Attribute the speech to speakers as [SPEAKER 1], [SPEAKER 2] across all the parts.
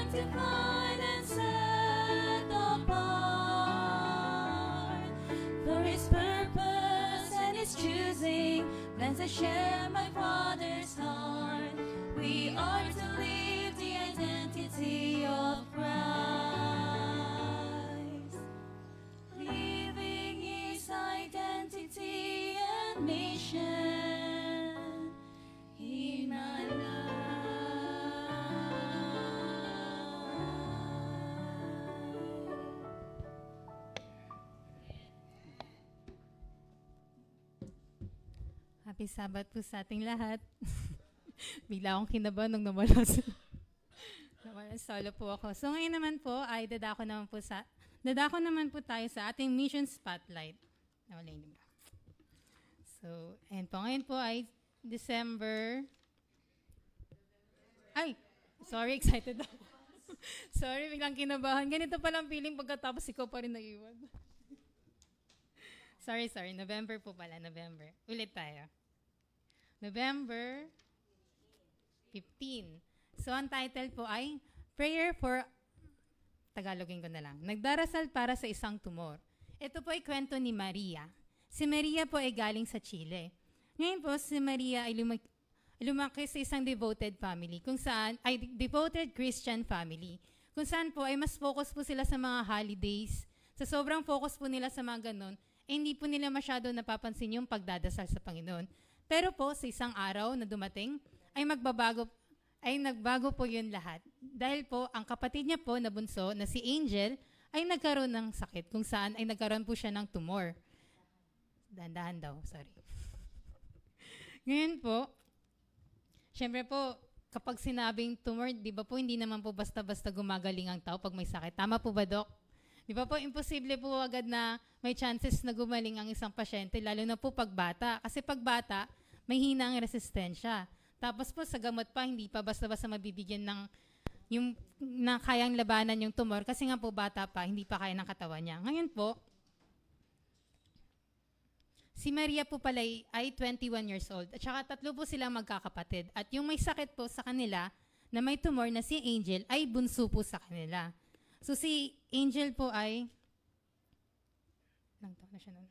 [SPEAKER 1] sanctified and set apart for His purpose and His choosing. Plans to share my Father's heart. We are to live the identity of Christ, living His identity and mission in our
[SPEAKER 2] Happy Sabbath po sa ating lahat. Bigla akong kinabahan nung namalas. Solo po ako. So ngayon naman po ay dadako naman po tayo sa ating mission spotlight. Nawala yun ba? So, and po ngayon po ay December. Ay, sorry, excited ako. Sorry, biglang kinabahan. Ganito palang feeling pagkatapos ikaw pa rin naiwan. Sorry, November po pala, November. Ulit tayo. November 15. So, ang title po ay Prayer for, Tagalogin ko na lang, Nagdarasal para sa isang tumor. Ito po ay kwento ni Maria. Si Maria po ay galing sa Chile. Ngayon po, si Maria ay lumaki sa isang devoted family, devoted Christian family, kung saan po ay mas focus po sila sa mga holidays. Sa sobrang focus po nila sa mga ganun, hindi po nila masyado napapansin yung pagdadasal sa Panginoon. Pero po, sa isang araw na dumating, ay nagbago po yun lahat. Dahil po, ang kapatid niya po na bunso, na si Angel, ay nagkaroon ng sakit, kung saan ay nagkaroon po siya ng tumor. Dahan-dahan daw, sorry. Ngayon po, syempre po, kapag sinabing tumor, di ba po, hindi naman po basta-basta gumagaling ang tao pag may sakit. Tama po ba, Doc? Di ba po, imposible po agad na may chances na gumaling ang isang pasyente, lalo na po pag bata. Kasi pag bata, may hina ang resistensya. Tapos po, sa gamot pa, hindi pa basta-basta mabibigyan ng na kayang labanan yung tumor. Kasi nga po, bata pa, hindi pa kaya ng katawan niya. Ngayon po, si Maria po pala ay 21 years old. At saka 3 po silang magkakapatid. At yung may sakit po sa kanila, na may tumor na si Angel, ay bunso po sa kanila. So si Angel po ay, ilang taon na siya noon?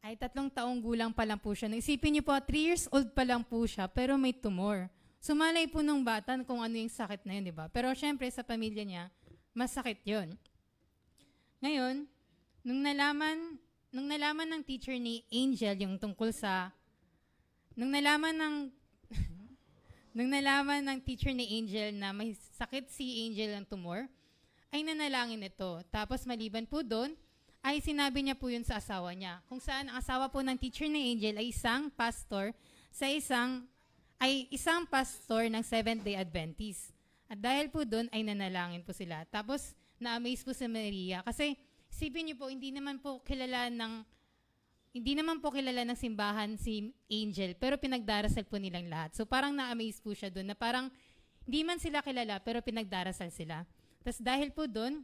[SPEAKER 2] Ay 3 taong gulang pa lang po siya. Isipin niyo po, 3 years old pa lang po siya, pero may tumor. Sumalay po nung bata kung ano yung sakit na yun, di ba? Pero syempre sa pamilya niya, masakit yun. Ngayon, nung nalaman ng teacher ni Angel yung tungkol sa, nung nalaman ng teacher ni Angel na may sakit si Angel ng tumor, ay nanalangin ito. Tapos maliban po doon, ay sinabi niya po yun sa asawa niya. Kung saan ang asawa po ng teacher ni Angel ay isang pastor ng Seventh-day Adventist. At dahil po doon ay nanalangin po sila. Tapos na-amaze po si Maria. Kasi isipin niyo po, hindi naman po kilala ng simbahan si Angel, pero pinagdarasal po nilang lahat. So parang na-amaze po siya doon na parang hindi man sila kilala, pero pinagdarasal sila. Tapos dahil po doon,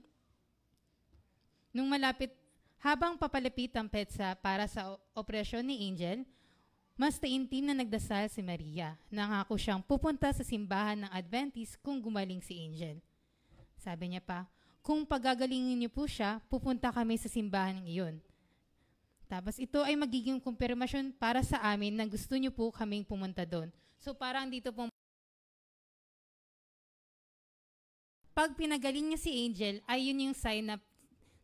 [SPEAKER 2] habang papalapit ang petsa para sa operasyon ni Angel, mas taimtim na nagdasal si Maria. Nangako siyang pupunta sa simbahan ng Adventist kung gumaling si Angel. Sabi niya pa, kung pagagalingin niyo po siya, pupunta kami sa simbahan ng iyon. Tapos ito ay magiging kumpirmasyon para sa amin na gusto niyo po kaming pumunta doon. So parang dito pong pag pinagaling niya si Angel, ay yun yung sign na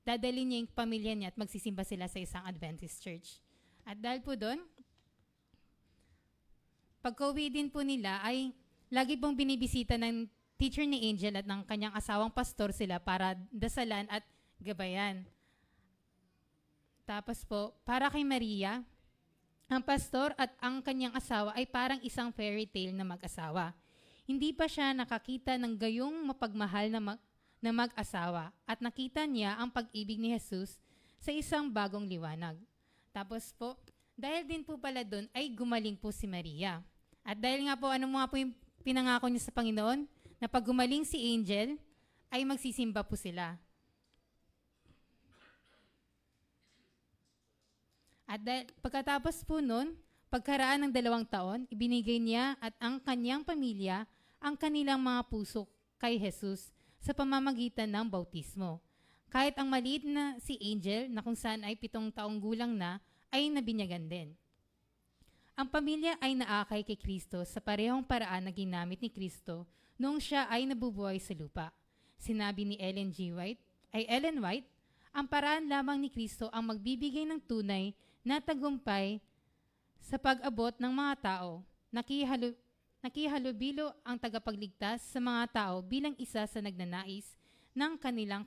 [SPEAKER 2] dadalhin niya yung pamilya niya at magsisimba sila sa isang Adventist church. At dahil po doon, pagka-uwi din po nila ay lagi pong binibisita ng teacher ni Angel at ng kanyang asawang pastor sila para dasalan at gabayan. Tapos po, para kay Maria, ang pastor at ang kanyang asawa ay parang isang fairy tale na mag-asawa. Hindi pa siya nakakita ng gayong mapagmahal na mag-asawa at nakita niya ang pag-ibig ni Jesus sa isang bagong liwanag. Tapos po, dahil din po pala doon ay gumaling po si Maria. At dahil nga po, ano mga po yung pinangako niya sa Panginoon? Na pag gumaling si Angel, ay magsisimba po sila. At pagkatapos po nun, Pagkaraan ng 2 taon, ibinigay niya at ang kanyang pamilya ang kanilang mga puso kay Jesus sa pamamagitan ng bautismo. Kahit ang maliit na si Angel, na kung saan ay 7 taong gulang na, ay nabinyagan din. Ang pamilya ay naakay kay Kristo sa parehong paraan na ginamit ni Kristo noong siya ay nabubuhay sa lupa. Sinabi ni Ellen White, ang paraan lamang ni Kristo ang magbibigay ng tunay na tagumpay sa pag-abot ng mga tao. Nakihalubilo ang tagapagligtas sa mga tao bilang isa sa nagnanais ng kanilang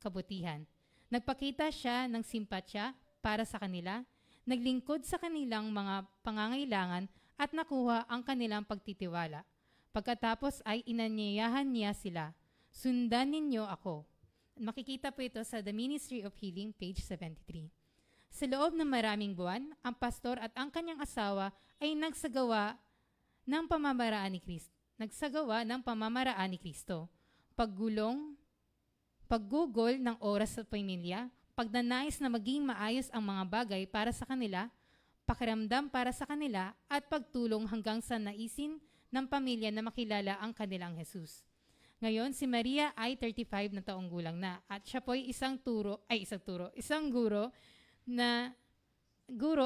[SPEAKER 2] kabutihan. Nagpakita siya ng simpatya para sa kanila, naglingkod sa kanilang mga pangangailangan at nakuha ang kanilang pagtitiwala. Pagkatapos ay inanyayahan niya sila, "Sundan ninyo ako." Makikita po ito sa The Ministry of Healing, page 73. Sa loob ng maraming buwan, ang pastor at ang kanyang asawa ay nagsagawa ng pamamaraan ni Kristo. Paggugol ng oras sa pamilya, pagnanais na maging maayos ang mga bagay para sa kanila, pakiramdam para sa kanila, at pagtulong hanggang sa naisin ng pamilya na makilala ang kanilang Jesus. Ngayon, si Maria ay 35 na taong gulang na at siya po ay isang guro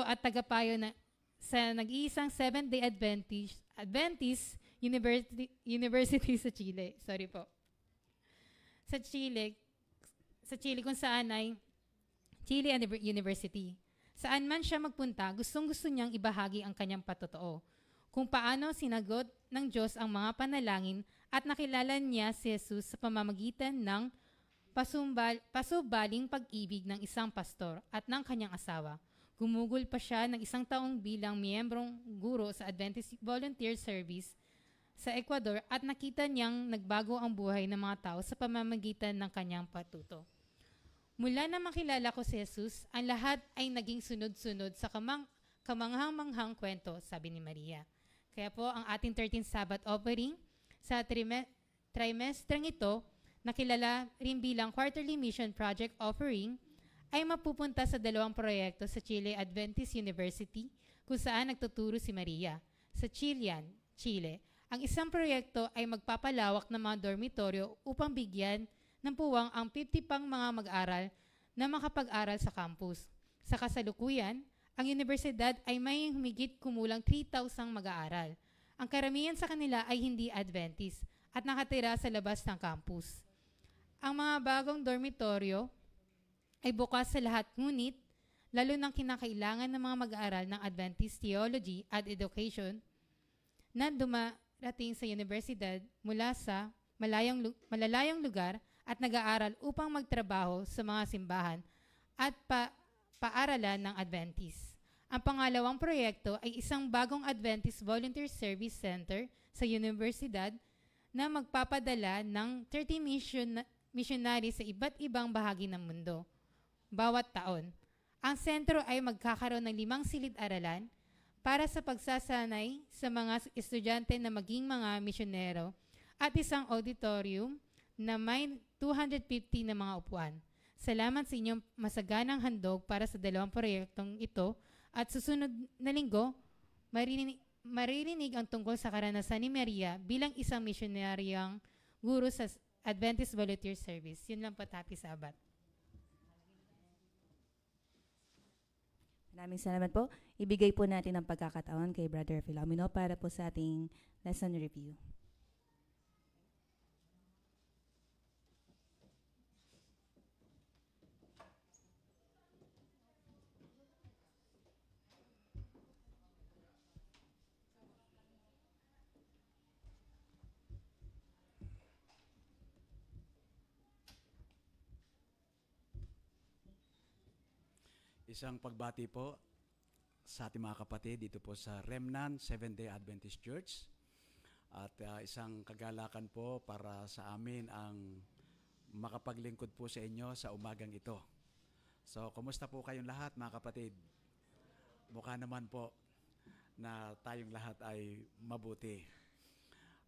[SPEAKER 2] at tagapayo na sa nag-iisang Seventh-day Adventist University sa Chile. Sorry po. Sa Chile kung saan ay Chile University. Saan man siya magpunta, gustong-gusto niyang ibahagi ang kanyang patotoo. Kung paano sinagot ng Diyos ang mga panalangin at nakilala niya si Jesus sa pamamagitan ng pasubaling pag-ibig ng isang pastor at ng kanyang asawa. Gumugol pa siya ng 1 taong bilang miyembrong guro sa Adventist Volunteer Service sa Ecuador at nakita niyang nagbago ang buhay ng mga tao sa pamamagitan ng kanyang patuto. Mula na makilala ko si Jesus, ang lahat ay naging sunod-sunod sa kamanghang-manghang kwento, sabi ni Maria. Kaya po ang ating 13th Sabbath offering sa trimestreng ito, nakilala rin bilang Quarterly Mission Project Offering, ay mapupunta sa 2 proyekto sa Chile Adventist University kung saan nagtuturo si Maria. Sa Chile, ang isang proyekto ay magpapalawak ng mga dormitoryo upang bigyan ng puwang ang 50 pang mga mag-aral na makapag-aral sa campus. Sa kasalukuyan, ang universidad ay may humigit kumulang 3,000 mag-aaral. Ang karamihan sa kanila ay hindi Adventist at nakatira sa labas ng campus. Ang mga bagong dormitoryo ay bukas sa lahat, ngunit lalo nang kinakailangan ng mga mag-aaral ng Adventist Theology at Education na dumarating sa universidad mula sa malalayong lugar at nag-aaral upang magtrabaho sa mga simbahan at paaralan ng Adventist. Ang pangalawang proyekto ay isang bagong Adventist Volunteer Service Center sa universidad na magpapadala ng 30 missionaries sa iba't ibang bahagi ng mundo bawat taon. Ang sentro ay magkakaroon ng 5 silid-aralan para sa pagsasanay sa mga estudyante na maging mga misyonero at isang auditorium na may 250 na mga upuan. Salamat sa inyong masaganang handog para sa 2 proyektong ito at susunod na linggo, maririnig ang tungkol sa karanasan ni Maria bilang isang misyonaryang guro sa Adventist Volunteer Service. Yun lang po, Happy Sabbath.
[SPEAKER 1] Maraming salamat po. Ibigay po natin ang pagkakataon kay Brother Philomeno para po sa ating lesson review.
[SPEAKER 3] Isang pagbati po sa ating mga kapatid dito po sa Remnant Seventh-day Adventist Church. At isang kagalakan po para sa amin ang makapaglingkod po sa inyo sa umagang ito. So, kumusta po kayong lahat mga kapatid? Mukha naman po na tayong lahat ay mabuti.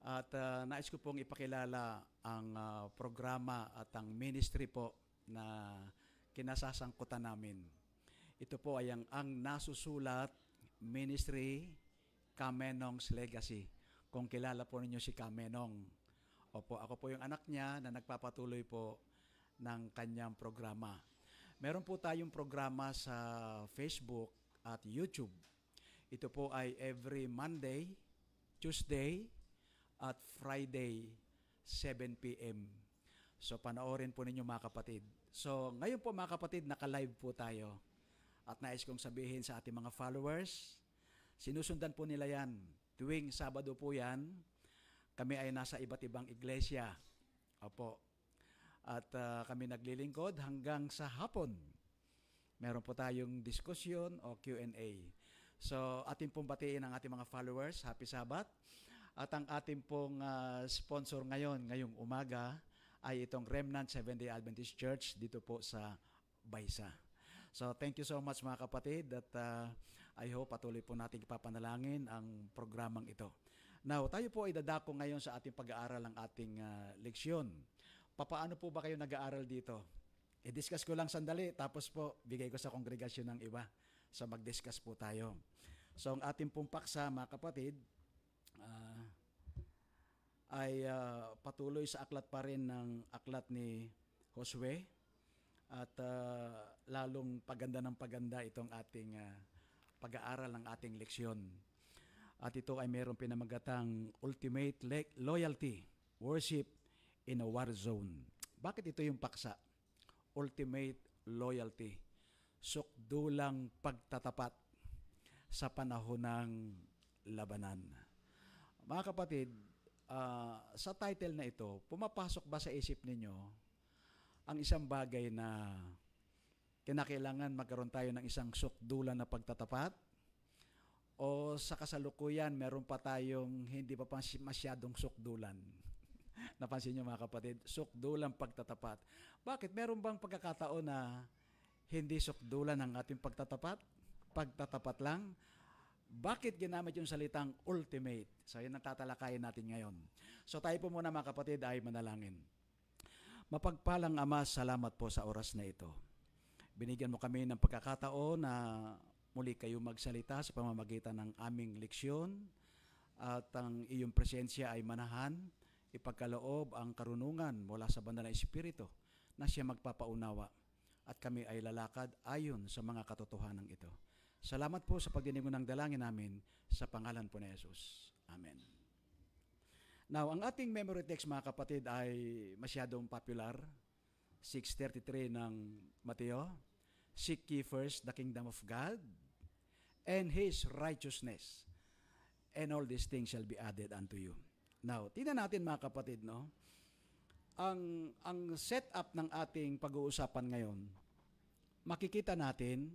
[SPEAKER 3] At nais ko pong ipakilala ang programa at ang ministry po na kinasasangkutan namin. Ito po ay ang nasusulat Ministry Kamenong's Legacy. Kung kilala po ninyo si Kamenong. Opo, ako po yung anak niya na nagpapatuloy po ng kanyang programa. Meron po tayong programa sa Facebook at YouTube. Ito po ay every Monday, Tuesday, at Friday, 7 p.m. So, panoorin po ninyo mga kapatid. So, ngayon po mga kapatid, naka-live po tayo. At nais kong sabihin sa ating mga followers, sinusundan po nila yan. Tuwing Sabado po yan, kami ay nasa iba't ibang iglesia. Opo. At kami naglilingkod hanggang sa hapon. Meron po tayong diskusyon o Q&A. So, ating pong batiin ang ating mga followers. Happy Sabbath. At ang ating pong sponsor ngayong umaga, ay itong Remnant Seventh-day Adventist Church dito po sa Baysa. So, thank you so much mga kapatid at I hope patuloy po natin ipapanalangin ang programang ito. Now, tayo po ay dadako ngayon sa ating pag-aaral ng ating leksyon. Papaano po ba kayo nag-aaral dito? I-discuss ko lang sandali, tapos po bigay ko sa kongregasyon ng iba. So, mag-discuss po tayo. So, ang ating pong paksa mga kapatid, ay patuloy sa aklat pa rin ng aklat ni Josue at lalong paganda ng paganda itong ating pag-aaral ng ating leksyon. At ito ay mayroong pinamagatang Ultimate Loyalty, Worship in a War Zone. Bakit ito yung paksa? Ultimate Loyalty, sukdulang pagtatapat sa panahon ng labanan. Mga kapatid, sa title na ito, pumapasok ba sa isip ninyo ang isang bagay na kinakailangan magkaroon tayo ng isang sukdulan na pagtatapat? O sa kasalukuyan, meron pa tayong hindi pa masyadong sukdulan? Napansin nyo mga kapatid, sukdulan pagtatapat. Bakit? Meron bang pagkakataon na hindi sukdulan ang ating pagtatapat? Pagtatapat lang? Bakit ginamit yung salitang ultimate? So, yun ang tatalakayin natin ngayon. So, tayo po muna mga kapatid ay manalangin. Mapagpalang Ama, salamat po sa oras na ito. Binigyan mo kami ng pagkakataon na muli kayo magsalita sa pamamagitan ng aming leksyon at ang iyong presensya ay manahan, ipagkaloob ang karunungan mula sa banal na Espiritu na siya magpapaunawa at kami ay lalakad ayon sa mga katotohanan ito. Salamat po sa pagdinig ng dalangin namin sa pangalan po ni Jesus. Amen. Now, ang ating memory text mga kapatid ay masyadong popular. 6:33 ng Mateo. Seek ye first the kingdom of God and His righteousness, and all these things shall be added unto you. Now, tingnan natin mga kapatid, no? Ang setup ng ating pag-uusapan ngayon, makikita natin,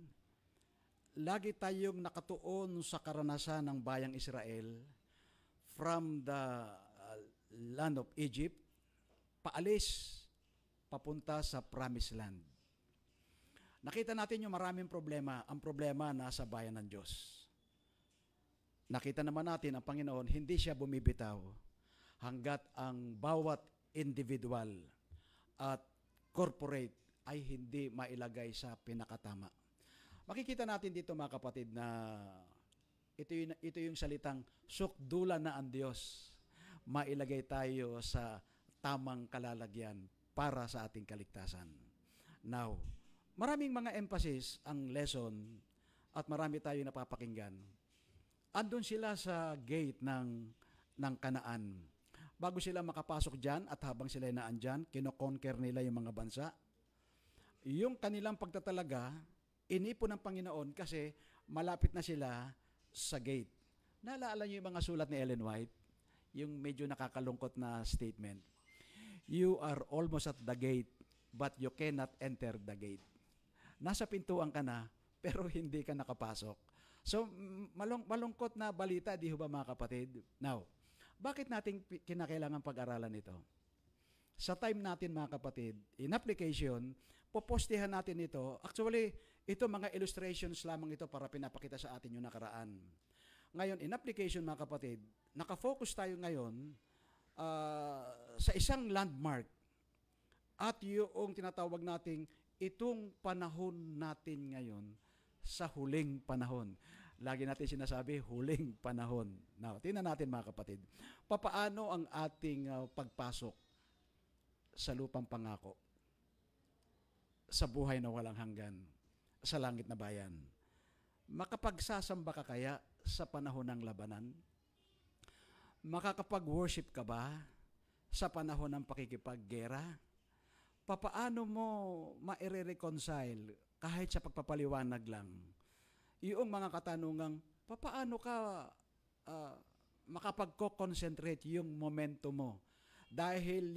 [SPEAKER 3] lagi tayong nakatuon sa karanasan ng bayang Israel from the land of Egypt, paalis, papunta sa promised land. Nakita natin yung maraming problema. Ang problema nasa bayan ng Diyos. Nakita naman natin ang Panginoon, hindi siya bumibitaw hanggat ang bawat individual at corporate ay hindi mailagay sa pinakatama. Makikita natin dito mga kapatid na ito yung salitang sukdulan na ang Diyos. Mailagay tayo sa tamang kalalagyan para sa ating kaligtasan. Now, maraming mga emphasis ang lesson at marami tayo napapakinggan. Andun sila sa gate ng Kanaan. Bago sila makapasok dyan at habang sila naandyan, kinoconquer nila yung mga bansa. Yung kanilang pagtatalaga, inipon ng Panginoon kasi malapit na sila sa gate. Naalala niyo yung mga sulat ni Ellen White? Yung medyo nakakalungkot na statement. You are almost at the gate, but you cannot enter the gate. Nasa pintuan ka na, pero hindi ka nakapasok. So, malungkot na balita, di ba mga kapatid? Now, bakit natin kinakailangan pag-aralan ito? Sa time natin mga kapatid, in application, popostihan natin ito. Actually, ito mga illustrations lamang ito para pinapakita sa atin yung nakaraan. Ngayon, in application mga kapatid, nakafocus tayo ngayon sa isang landmark at yung tinatawag nating itong panahon natin ngayon sa huling panahon. Lagi natin sinasabi, huling panahon. Now, tingnan natin mga kapatid. Papaano ang ating pagpasok sa lupang pangako? Sa buhay na walang hanggan, sa langit na bayan. Makapagsasamba ka kaya sa panahon ng labanan? Makakapag-worship ka ba sa panahon ng pakikipaggera? Papaano mo ma-reconcile kahit sa pagpapaliwanag lang yung mga katanungang papaano ka makapag-concentrate yung momento mo dahil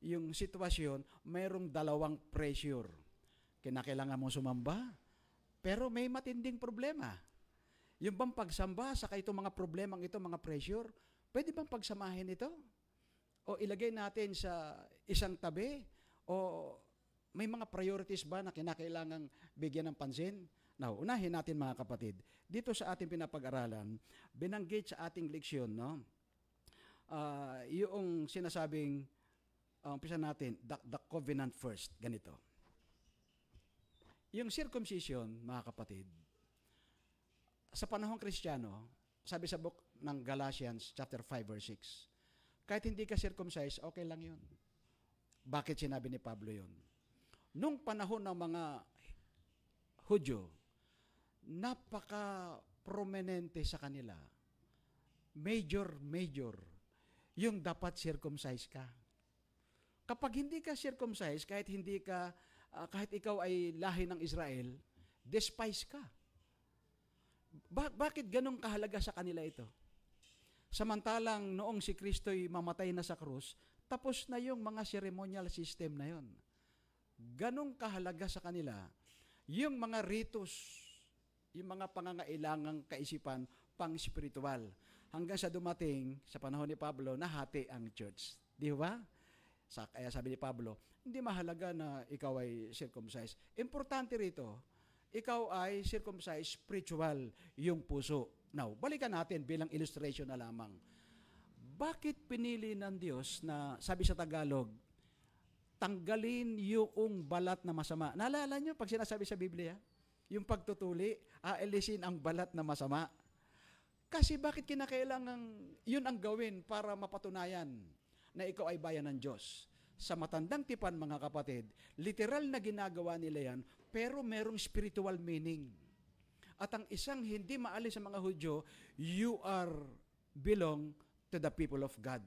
[SPEAKER 3] yung sitwasyon mayroong dalawang pressure. Kinakailangan mo sumamba pero may matinding problema. Yung bang pagsamba saka itong mga problemang ito, mga pressure, pwede bang pagsamahin ito? O ilagay natin sa isang tabi? O may mga priorities ba na kinakailangang bigyan ng pansin? Now, unahin natin mga kapatid. Dito sa ating pinapag-aralan, binanggit sa ating leksyon, no? Yung sinasabing, umpisa natin, the covenant first, ganito. Yung circumcision, mga kapatid, sa panahong Kristiyano, sabi sa book ng Galatians, chapter 5, verse 6, kahit hindi ka circumcised, okay lang yun. Bakit sinabi ni Pablo yun? Nung panahon ng mga Hudyo, napaka-prominente sa kanila. Major, yung dapat circumcised ka. Kapag hindi ka circumcised, kahit ikaw ay lahi ng Israel, despise ka. Bakit ganun kahalaga sa kanila ito? Samantalang noong si Kristo'y mamatay na sa krus, tapos na yung mga ceremonial system na yon. Ganun kahalaga sa kanila yung mga ritos, yung mga pangangailangang kaisipan pang-spiritual. Hanggang sa dumating, sa panahon ni Pablo, nahati ang church. Di ba? Kaya sabi ni Pablo, hindi mahalaga na ikaw ay circumcised. Importante rito, ikaw ay circumcised spiritual, yung puso. Now, balikan natin bilang illustration na lamang. Bakit pinili ng Diyos na, sabi sa Tagalog, tanggalin yung balat na masama? Naalala nyo pag sinasabi sa Biblia, yung pagtutuli, aalisin ang balat na masama. Kasi bakit kinakailangan yun ang gawin para mapatunayan na ikaw ay bayan ng Diyos? Sa matandang tipan, mga kapatid, literal na ginagawa nila yan, pero merong spiritual meaning. At ang isang hindi maalis sa mga Hudyo, you are belong to the people of God.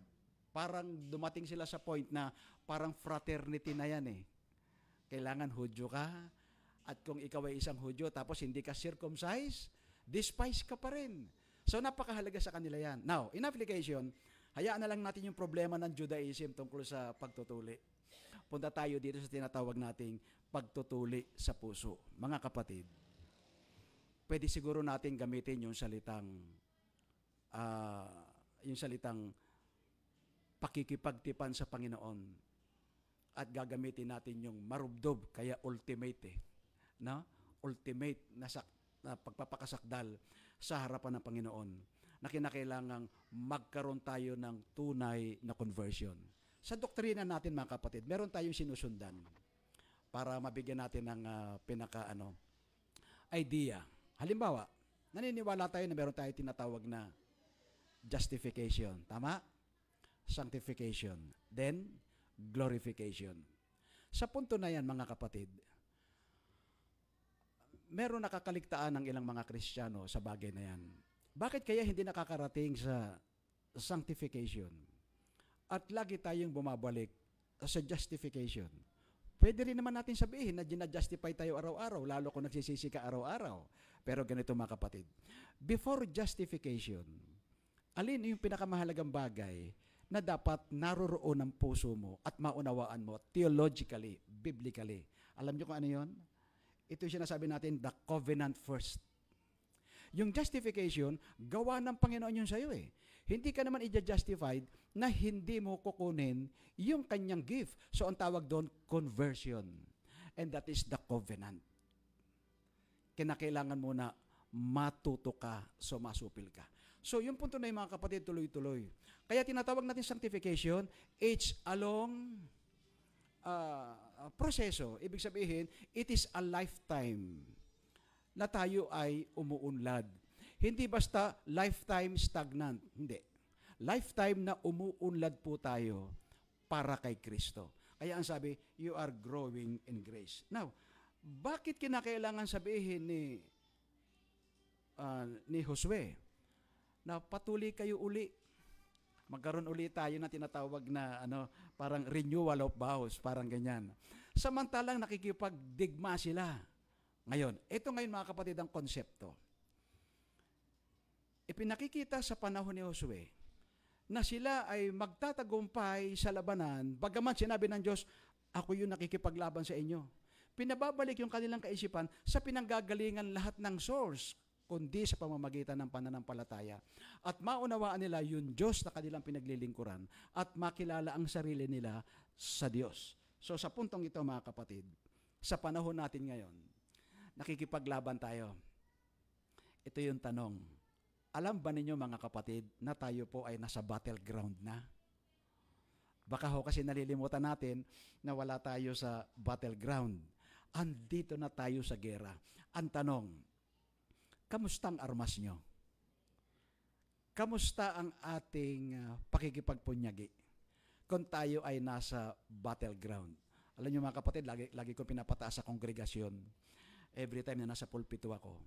[SPEAKER 3] Parang dumating sila sa point na parang fraternity na yan eh. Kailangan Hudyo ka, at kung ikaw ay isang Hudyo tapos hindi ka circumcised, despise ka pa rin. So napakahalaga sa kanila yan. Now, in application, hayaan na lang natin yung problema ng Judaism tungkol sa pagtutuli. Punta tayo dito sa tinatawag nating pagtutuli sa puso. Mga kapatid, pwede siguro natin gamitin yung salitang pakikipagtipan sa Panginoon at gagamitin natin yung marubdob, kaya ultimate no? Ultimate na pagpapakasakdal sa harapan ng Panginoon na kinakailangang magkaroon tayo ng tunay na conversion. Sa doktrina natin mga kapatid, meron tayong sinusundan para mabigyan natin ng idea. Halimbawa, naniniwala tayo na meron tayo tinatawag na justification. Tama? Sanctification. Then, glorification. Sa punto na yan, mga kapatid, meron nakakaligtaan ng ilang mga Kristiyano sa bagay na yan. Bakit kaya hindi nakakarating sa sanctification? At lagi tayong bumabalik sa justification. Pwede rin naman natin sabihin na ginajustify tayo araw-araw, lalo kung nagsisisi ka araw-araw. Pero ganito mga kapatid, before justification, alin yung pinakamahalagang bagay na dapat naroroon ng puso mo at maunawaan mo theologically, biblically? Alam niyo kung ano yun? Ito yung sinasabi natin, the covenant first. Yung justification, gawa ng Panginoon yun sa'yo eh. Hindi ka naman i-justified na hindi mo kukunin yung kanyang gift. So ang tawag doon, conversion. And that is the covenant. Kinakailangan mo na matuto ka, so masupil ka. So yung punto na yung mga kapatid, tuloy-tuloy. Kaya tinatawag natin sanctification, it's a long proseso. Ibig sabihin, it is a lifetime na tayo ay umuunlad. Hindi basta lifetime stagnant. Hindi. Lifetime na umuunlad po tayo para kay Kristo. Kaya ang sabi, you are growing in grace. Now, bakit kinakailangan sabihin ni Josue na patuloy kayo uli? Magkaroon uli tayo na tinatawag na parang renewal of vows, parang ganyan. Samantalang nakikipagdigma sila. Ngayon, ito ngayon mga kapatid ang konsepto. Ipinakikita sa panahon ni Josue na sila ay magtatagumpay sa labanan, bagaman sinabi ng Diyos, ako yung nakikipaglaban sa inyo. Pinababalik yung kanilang kaisipan sa pinanggagalingan lahat ng source, kundi sa pamamagitan ng pananampalataya. At maunawaan nila yung Diyos na kanilang pinaglilingkuran at makilala ang sarili nila sa Diyos. So sa puntong ito mga kapatid, sa panahon natin ngayon, nakikipaglaban tayo. Ito yung tanong. Alam ba ninyo mga kapatid na tayo po ay nasa battleground na? Baka ho kasi nalilimutan natin na wala tayo sa battleground. Andito na tayo sa gera. Ang tanong, kamusta ang armas nyo? Kamusta ang ating pakikipagpunyagi kung tayo ay nasa battleground? Alam nyo mga kapatid, lagi ko pinapataas sa kongregasyon. Every time na nasa pulpito ako,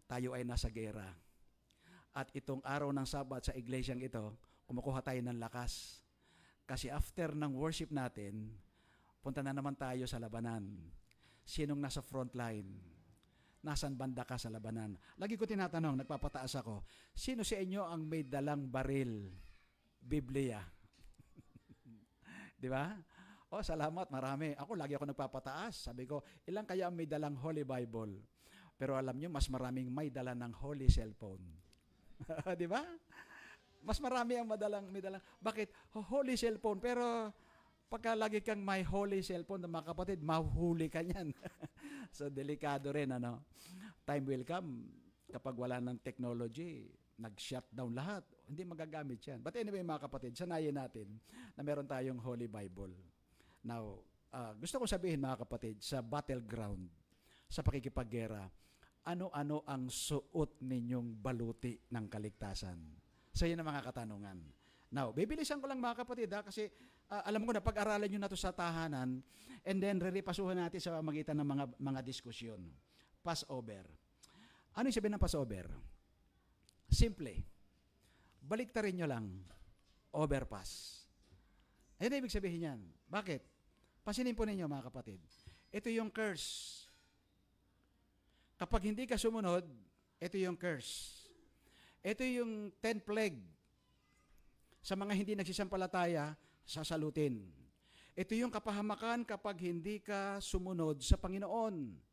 [SPEAKER 3] tayo ay nasa gera. At itong araw ng Sabat sa iglesyang ito, kumukuha tayo ng lakas. Kasi after ng worship natin, punta na naman tayo sa labanan. Sinong nasa front line? Nasaan banda ka sa labanan? Lagi ko tinatanong, nagpapataas ako, sino sa inyo ang may dalang baril? Biblia. Di ba? Oh, salamat, marami. Ako, lagi ako nagpapataas. Sabi ko, ilang kaya ang may dalang Holy Bible? Pero alam nyo, mas maraming may dala ng Holy Cellphone. Di ba? Mas marami ang may dalang. Bakit? Holy Cellphone. Pero pagka lagi kang may Holy Cellphone, mga kapatid, mahuhuli ka niyan. So, delikado rin, Time will come, kapag wala ng technology, nag-shutdown lahat. Hindi magagamit yan. But anyway, mga kapatid, sanayin natin na meron tayong Holy Bible. Now, gusto ko sabihin, mga kapatid, sa battleground, sa pakikipaggera, ano-ano ang suot ninyong baluti ng kaligtasan? So, yun ang mga katanungan. Now, bibilisan ko lang mga kapatid, kasi alam ko na pag-aralan nyo na ito sa tahanan, and then reripasuhan natin sa magitan ng mga diskusyon. Passover. Ano yung sabihin ng Passover? Simple. Baliktarin nyo lang. Overpass. Ayun ibig sabihin yan. Bakit? Pasinin po ninyo mga kapatid. Ito yung curse. Kapag hindi ka sumunod, ito yung curse. Ito yung 10 plague. Sa mga hindi nagsisampalataya, sasalutin. Ito yung kapahamakan kapag hindi ka sumunod sa Panginoon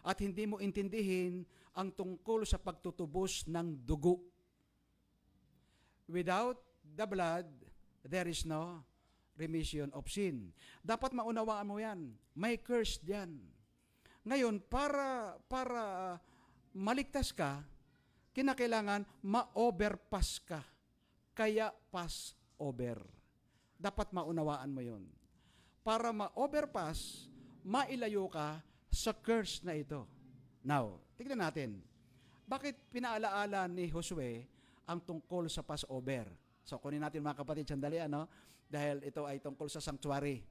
[SPEAKER 3] at hindi mo intindihin ang tungkol sa pagtutubos ng dugo. Without the blood, there is no remission of sin. Dapat maunawaan mo yan. May curse diyan. Ngayon, para maligtas ka, kinakailangan ma-overpass ka. Kaya pass over. Dapat maunawaan mo yun. Para ma-overpass, mailayo ka sa curse na ito. Now, tignan natin. Bakit pinaalaala ni Josue ang tungkol sa Passover? So, kunin natin mga kapatid, sandali, dahil ito ay tungkol sa sanctuary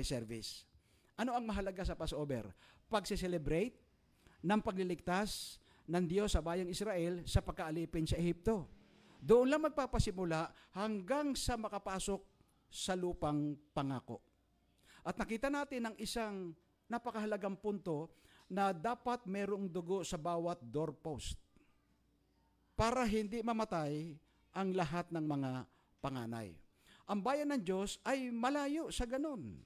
[SPEAKER 3] service. Ano ang mahalaga sa Passover? Pagse-celebrate ng pagliligtas ng Diyos sa bayang Israel sa pagkaalipin sa Ehipto. Doon lang magpapasimula hanggang sa makapasok sa lupang pangako. At nakita natin ang isang napakahalagang punto na dapat merong dugo sa bawat doorpost para hindi mamatay ang lahat ng mga panganay. Ang bayan ng Diyos ay malayo sa ganun.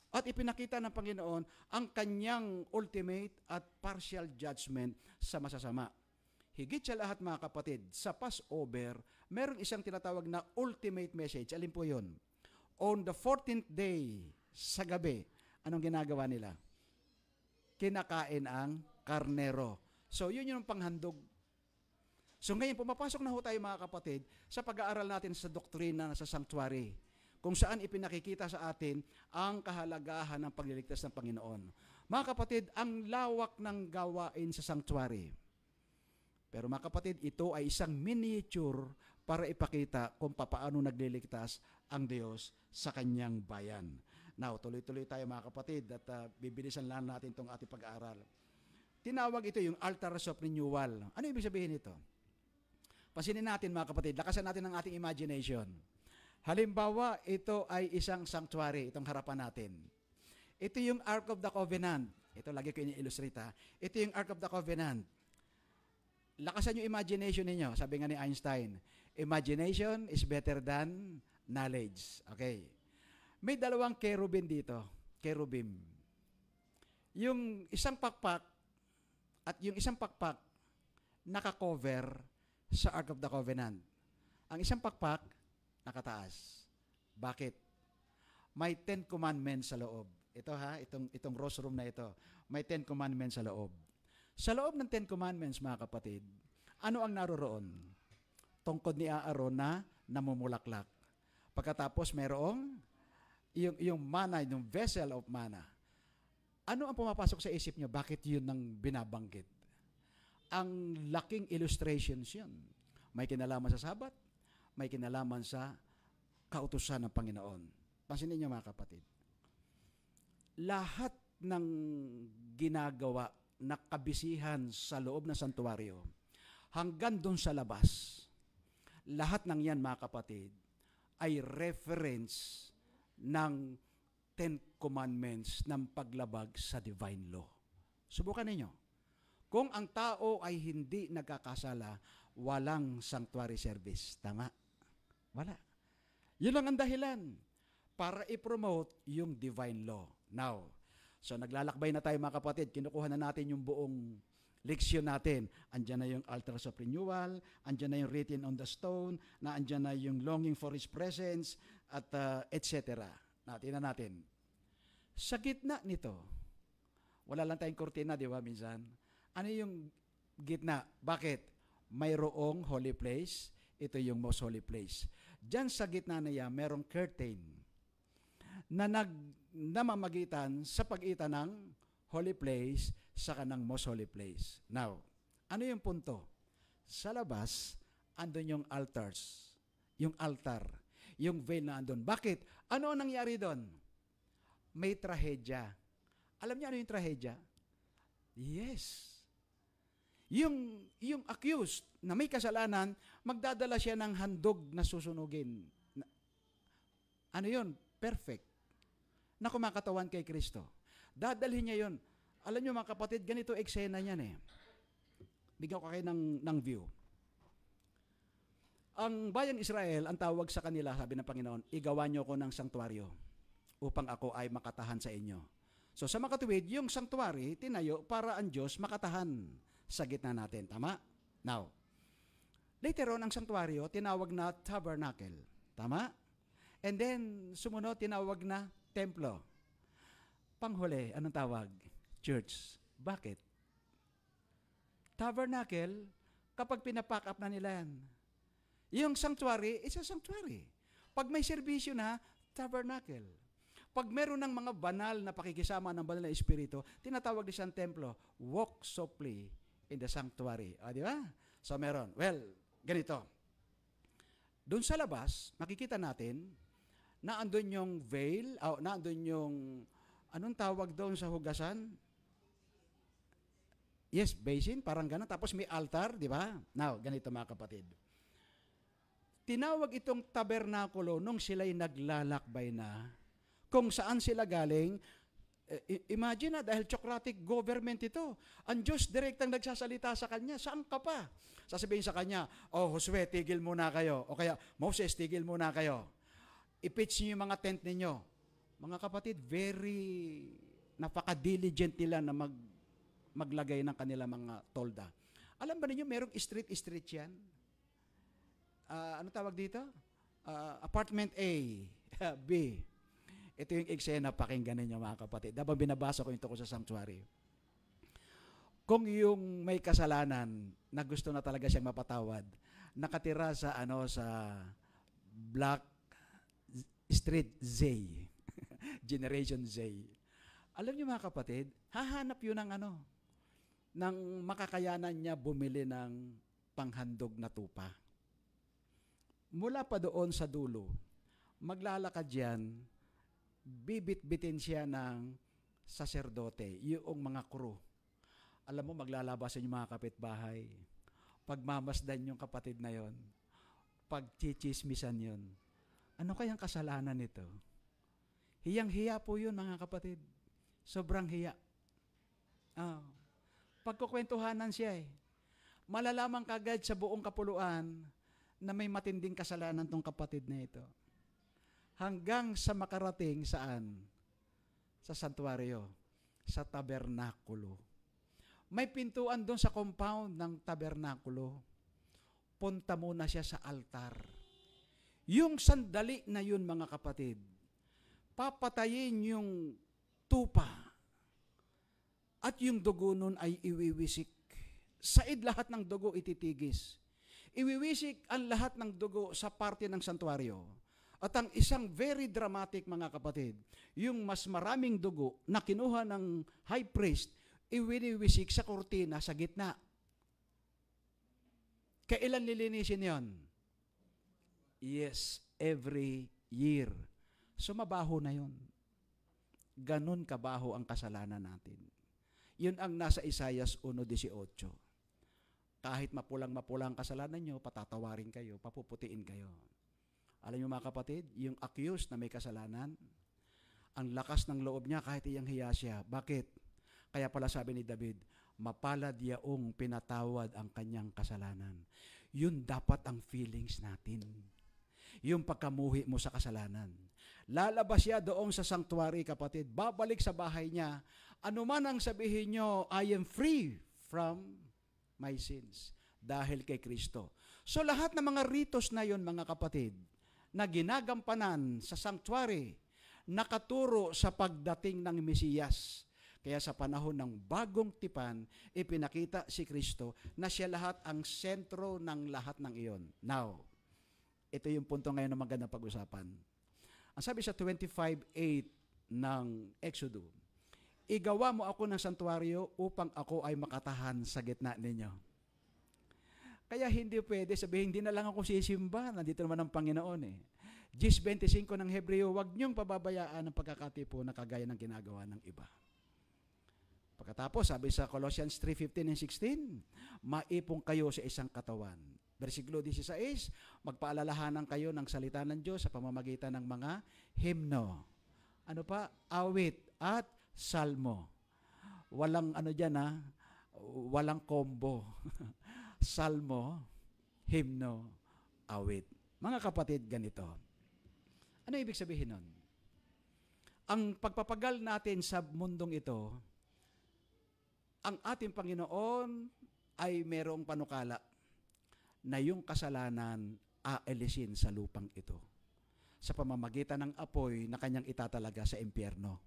[SPEAKER 3] At ipinakita ng Panginoon ang kanyang ultimate at partial judgment sa masasama. Higit sa lahat mga kapatid, sa Passover, meron isang tinatawag na ultimate message. Alin po yun? On the 14th day, sa gabi, anong ginagawa nila? Kinakain ang karnero. So, yun yung panghandog. So, ngayon, pumapasok na ho tayo mga kapatid sa pag-aaral natin sa doktrina sa sanctuary, kung saan ipinakikita sa atin ang kahalagahan ng pagliligtas ng Panginoon. Mga kapatid, ang lawak ng gawain sa sanctuary. Pero mga kapatid, ito ay isang miniature para ipakita kung paano nagliligtas ang Diyos sa kanyang bayan. Now, tuloy-tuloy tayo mga kapatid at bibilisan lang natin itong ating pag-aaral. Tinawag ito yung altars of renewal. Ano ibig sabihin ito? Pasinin natin mga kapatid, lakasan natin ang ating imagination. Halimbawa, ito ay isang sanctuary, itong harapan natin. Ito yung Ark of the Covenant. Ito, lagi ko ini-illustrate ha. Ito yung Ark of the Covenant. Lakasan yung imagination ninyo. Sabi nga ni Einstein, imagination is better than knowledge. Okay. May dalawang cherubim dito. Cherubim. Yung isang pakpak at yung isang pakpak naka-cover sa Ark of the Covenant. Ang isang pakpak nakataas. Bakit? May 10 commandments sa loob. Ito ha, itong rosary na ito. May 10 commandments sa loob. Sa loob ng 10 commandments, mga kapatid, ano ang naroroon? Tungkod ni Aaron na namumulaklak. Pagkatapos mayroong yung manna, yung vessel of manna. Ano ang pumapasok sa isip nyo? Bakit yun ang binabanggit? Ang laking illustrations yun. May kinalaman sa Sabat, may kinalaman sa kautusan ng Panginoon. Pansinin nyo mga kapatid. Lahat ng ginagawa na kabisihan sa loob ng santuario, hanggang doon sa labas, lahat ng yan mga kapatid, ay reference ng 10 commandments ng paglabag sa divine law. Subukan ninyo. Kung ang tao ay hindi nagkakasala, walang sanctuary service. Tama? Wala. Yun lang ang dahilan para i-promote yung divine law. Now, so naglalakbay na tayo mga kapatid, kinukuha na natin yung buong leksyon natin. Andyan na yung altars of renewal, andyan na yung written on the stone, na andyan na yung longing for His presence, at etc. Natin na natin. Sa gitna nito, wala lang tayong kortina, di ba minsan? Ano yung gitna? Bakit? Mayroong holy place, ito yung most holy place. Diyan sa gitna na yan, merong curtain na namamagitan sa pagitan ng holy place sa kanang most holy place. Now, ano yung punto? Sa labas, andun yung altars. Yung altar. Yung veil na andun. Bakit? Ano ang nangyari doon? May trahedya. Alam niyo ano yung trahedya? Yes. Yung accused na may kasalanan, magdadala siya ng handog na susunugin. Ano yun? Perfect. Na kumakatawan kay Kristo. Dadalhin niya yun. Alam niyo mga kapatid, ganito eksena niyan eh. Bigyan ko kayo ng view. Ang bayang Israel, ang tawag sa kanila, sabi ng Panginoon, igawa niyo ko ng sanktuaryo upang ako ay makatahan sa inyo. So sa makatuwid, yung sanktuary, tinayo para ang Diyos makatahan sa gitna natin. Tama? Now, later on, ang sanktuaryo, tinawag na tabernacle. Tama? And then, sumunod, tinawag na templo. Panghuli, anong tawag? Church. Bakit? Tabernacle, kapag pinapack up na nila yan. Yung sanctuary, it's a sanctuary. Pag may serbisyo na, tabernacle. Pag meron ng mga banal na pakikisama ng banal na espiritu, tinatawag din siyang templo. Walk softly in the sanctuary. Di ba? So meron. Well, ganito. Doon sa labas, makikita natin na andun yung veil, na andun yung, anong tawag doon sa hugasan? Yes, basin, parang gano'n. Tapos may altar, di ba? Now, ganito mga kapatid. Tinawag itong tabernakulo nung sila'y naglalakbay na, kung saan sila galing. Imagine na, dahil Socratic government ito, ang Diyos direktang nagsasalita sa kanya, saan ka pa? Sasabihin sa kanya, oh Josue, tigil muna kayo. O kaya, Moses, tigil muna kayo. I-pitch niyo yung mga tent ninyo. Mga kapatid, very napaka-diligent nila na maglagay ng kanila mga tolda. Alam ba ninyo, merong street yan? Ano tawag dito? Apartment A, B. Ito yung eksena, pakinggan ninyo mga kapatid. Habang binabasa ko yung tungkol sa sanctuary. Kung yung may kasalanan na gusto na talaga siyang mapatawad, nakatira sa sa Black Street Z, Generation Z. Alam niyo mga kapatid, hahanap yun ng nang makakayanan niya bumili ng panghandog na tupa. Mula pa doon sa dulo, maglalakad yan, bibit-bitin siya ng saserdote, yung mga kuro. Alam mo, maglalabasan yung mga kapitbahay. Pagmamasdan yung kapatid na yon, pagchichismisan yon. Ano kayang kasalanan nito? Hiyang-hiya po yun, mga kapatid. Sobrang hiya. Pagkukwentuhanan siya malalaman kagad sa buong kapuluan na may matinding kasalanan tong kapatid na ito. Hanggang sa makarating saan? Sa santuario, sa tabernakulo. May pintuan doon sa compound ng tabernakulo. Punta muna siya sa altar. Yung sandali na yun, mga kapatid, papatayin yung tupa at yung dugo nun ay iwiwisik. Said lahat ng dugo ititigis. Iwiwisik ang lahat ng dugo sa parte ng santuario. At ang isang very dramatic, mga kapatid, yung mas maraming dugo na kinuha ng high priest, iwiniwisik sa kortina sa gitna. Kailan lilinisin yon? Yes, every year. So mabaho na yon. Ganon kabaho ang kasalanan natin. Yun ang nasa Isaias 1:18. Kahit mapulang-mapulang kasalanan nyo, patatawarin kayo, papuputiin kayo. Alam niyo, mga kapatid, yung accused na may kasalanan, ang lakas ng loob niya kahit iyang hiya siya. Bakit? Kaya pala sabi ni David, mapalad yaong pinatawad ang kanyang kasalanan. Yun dapat ang feelings natin. Yung pagkamuhi mo sa kasalanan. Lalabas siya doon sa sanctuary, kapatid. Babalik sa bahay niya. Ano man ang sabihin nyo, I am free from my sins. Dahil kay Kristo. So lahat ng mga ritos na yon, mga kapatid, na ginagampanan sa sanctuary, nakaturo sa pagdating ng Mesiyas. Kaya sa panahon ng bagong tipan, ipinakita si Kristo na siya lahat ang sentro ng lahat ng iyon. Now, ito yung punto ngayon na magandang pag-usapan. Ang sabi sa 25:8 ng Exodo, igawa mo ako ng santuario upang ako ay makatahan sa gitna ninyo. Kaya hindi pwede sabihin, hindi na lang ako sisimba, nandito naman ang Panginoon 10:25 ng Hebreo, huwag niyong pababayaan ang pagkakatipo na kagaya ng ginagawa ng iba. Pagkatapos, sabi sa Colossians 3:15 and 16, maipong kayo sa isang katawan. Versikulo 16, magpaalalahanan kayo ng salita ng Diyos sa pamamagitan ng mga himno. Ano pa? Awit at salmo. Walang walang combo. Salmo, himno, awit. Mga kapatid, ganito. Ano ibig sabihin nun? Ang pagpapagal natin sa mundong ito, ang ating Panginoon ay merong panukala na yung kasalanan aalisin sa lupang ito sa pamamagitan ng apoy na kanyang itatalaga sa impyerno.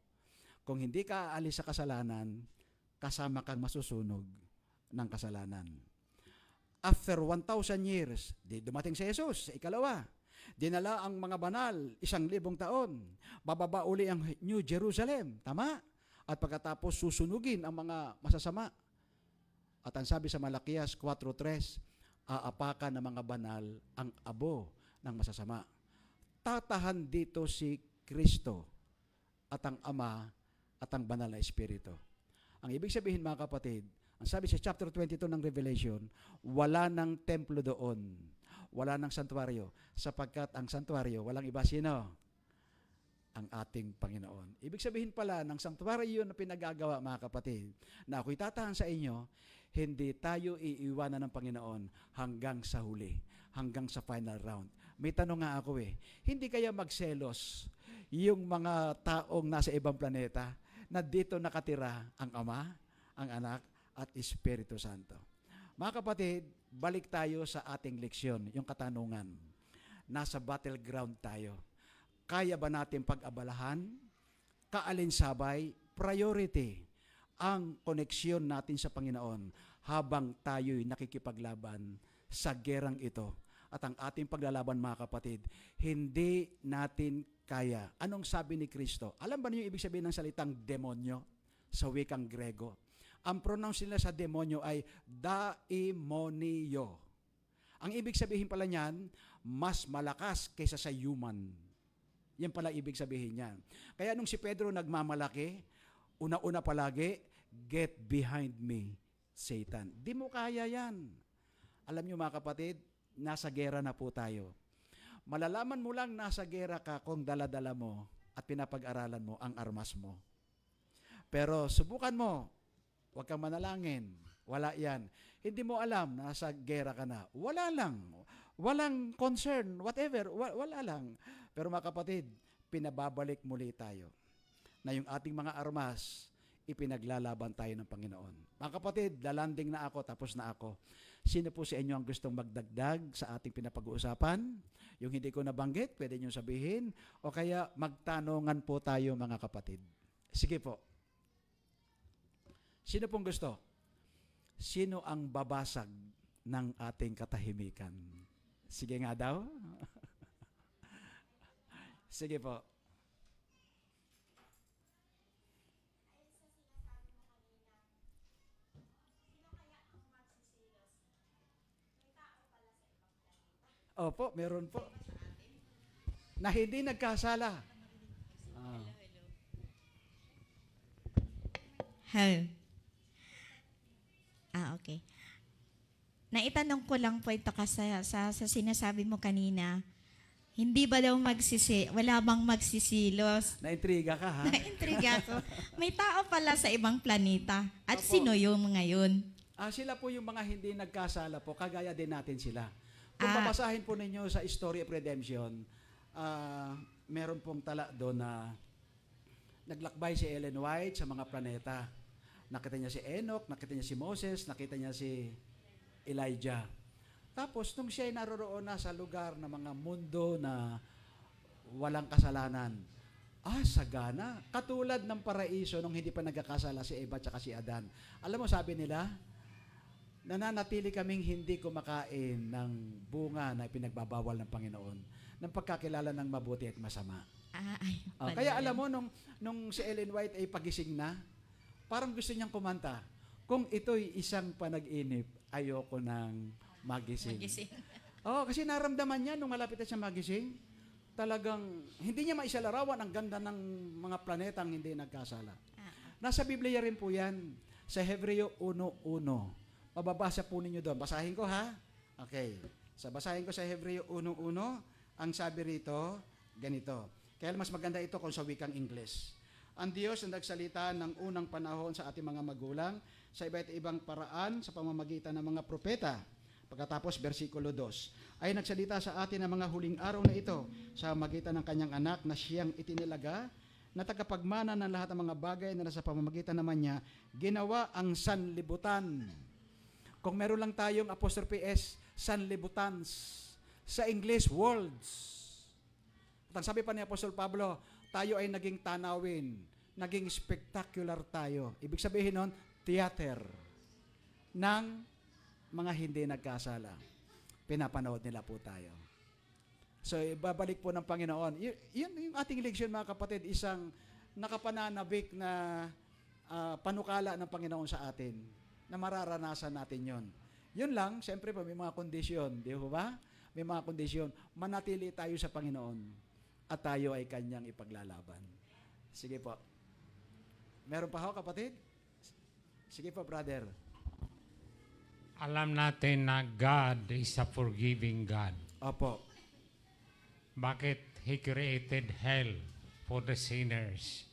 [SPEAKER 3] Kung hindi ka aalis sa kasalanan, kasama kang masusunog ng kasalanan. After 1,000 years, dumating si Jesus sa ikalawa. Dinala ang mga banal, 1,000 taon. Bababa uli ang New Jerusalem. Tama? At pagkatapos susunugin ang mga masasama. At ang sabi sa Malakias 4:3, aapakan ng mga banal ang abo ng masasama. Tatahan dito si Kristo at ang Ama at ang banal na Espiritu. Ang ibig sabihin, mga kapatid, ang sabi sa chapter 22 ng Revelation, wala ng templo doon. Wala ng santuario. Sapagkat ang santuario, walang iba sino? Ang ating Panginoon. Ibig sabihin pala, ng santuario na pinagagawa, mga kapatid, na ako'y tatahan sa inyo, hindi tayo iiwanan ng Panginoon hanggang sa huli, hanggang sa final round. May tanong nga ako hindi kaya magselos yung mga taong nasa ibang planeta na dito nakatira ang Ama, ang Anak, at Espiritu Santo. Mga kapatid, balik tayo sa ating leksyon, yung katanungan. Nasa battleground tayo. Kaya ba natin pag-abalahan, kaalinsabay, priority, ang koneksyon natin sa Panginoon habang tayo'y nakikipaglaban sa gerang ito. At ang ating paglalaban, mga kapatid, hindi natin kaya. Anong sabi ni Kristo? Alam ba niyo ibig sabihin ng salitang demonyo sa wikang Grego? Ang pronounce nila sa demonyo ay daemonio. Ang ibig sabihin pala niyan, mas malakas kaysa sa human. Yan pala ibig sabihin niyan. Kaya nung si Pedro nagmamalaki, una-una palagi, get behind me, Satan. Di mo kaya yan. Alam niyo mga kapatid, nasa gera na po tayo. Malalaman mo lang nasa gera ka kung dala-dala mo at pinapag-aralan mo ang armas mo. Pero subukan mo, huwag kang manalangin. Wala yan. Hindi mo alam, nasa gera ka na. Wala lang. Walang concern, whatever. Wala lang. Pero mga kapatid, pinababalik muli tayo na yung ating mga armas, ipinaglalaban tayo ng Panginoon. Mga kapatid, lalanding na ako, tapos na ako. Sino po sa inyo ang gustong magdagdag sa ating pinapag-uusapan? Yung hindi ko nabanggit, pwede nyo sabihin. O kaya magtanungan po tayo mga kapatid. Sige po. Sino pong gusto? Sino ang babasag ng ating katahimikan? Sige nga daw. Sige po. Opo, meron po. Na hindi nagkasala.
[SPEAKER 4] Hello. Okay. Naitanong ko lang po ito kasi sa sinasabi mo kanina, hindi ba daw wala bang magsisilos?
[SPEAKER 3] Naintriga ka, ha?
[SPEAKER 4] Naintriga ko. May tao pala sa ibang planeta. At
[SPEAKER 3] Opo.
[SPEAKER 4] sino yung ngayon?
[SPEAKER 3] Sila po yung mga hindi nagkasala po, kagaya din natin sila. Kung babasahin po ninyo sa Story of Redemption, meron pong tala doon na naglakbay si Ellen White sa mga planeta. Nakita niya si Enoch, nakita niya si Moses, nakita niya si Elijah. Tapos, nung siya ay naroroon na sa lugar na mga mundo na walang kasalanan, sagana. Katulad ng paraiso nung hindi pa nagkakasala si Eva at si Adan. Alam mo, sabi nila, nananatili kaming hindi kumakain ng bunga na ipinagbabawal ng Panginoon ng pagkakilala ng mabuti at masama. Kaya alam mo, nung si Ellen White ay pagising na, parang gusto niyang kumanta, kung ito'y isang panag-inip, ayoko nang magising. Kasi naramdaman niya nung malapit na siya magising, talagang hindi niya maisalarawan ang ganda ng mga planetang hindi nagkasala. Nasa Biblia rin po yan, sa Hebreo 1:1. Mababasa po ninyo doon. Basahin ko, ha? Okay. Basahin ko sa Hebreo 1:1. Ang sabi rito, ganito. Kaya mas maganda ito kung sa wikang English. Ang Diyos na nagsalita ng unang panahon sa ating mga magulang sa iba't ibang paraan sa pamamagitan ng mga propeta. Pagkatapos, versikulo 2, ay nagsalita sa atin ng mga huling araw na ito sa magitan ng kanyang anak na siyang itinilaga na tagapagmana ng lahat ng mga bagay na nasa pamamagitan naman niya, ginawa ang sanlibutan. Kung meron lang tayong apostrophe S, sanlibutans. Sa English, worlds. At ang sabi pa ni Apostol Pablo, tayo ay naging tanawin, naging spectacular tayo. Ibig sabihin nun, theater ng mga hindi nagkasala. Pinapanood nila po tayo. So, ibabalik po ng Panginoon. Yun yung ating leksyon, mga kapatid, isang nakapananabik na panukala ng Panginoon sa atin na mararanasan natin yon. Yun lang, siyempre pa may mga kondisyon, di ba? May mga kondisyon. Manatili tayo sa Panginoon at tayo ay kanyang ipaglalaban. Sige po. Meron pa ho, kapatid? Sige po, brother.
[SPEAKER 5] Alam natin na God is a forgiving God.
[SPEAKER 3] Opo.
[SPEAKER 5] Bakit He created hell for the sinners?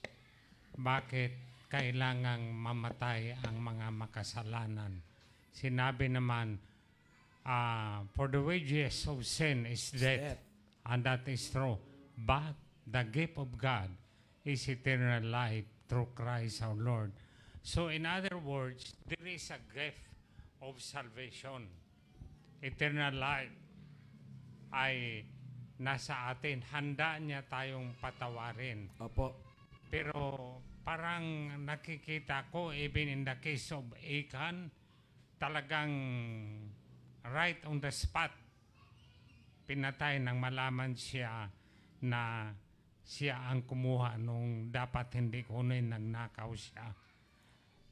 [SPEAKER 5] Bakit kailangang mamatay ang mga makasalanan? Sinabi naman, for the wages of sin is death. And that is true. But the gift of God is eternal life through Christ our Lord. So in other words, there is a gift of salvation. Eternal life ay nasa atin. Handa niya tayong patawarin.
[SPEAKER 3] Opo.
[SPEAKER 5] Pero parang nakikita ko, even in the case of Achan, talagang right on the spot, pinatay nang malaman siya na siya ang kumuha nung dapat hindi kunin, nagnakaw siya.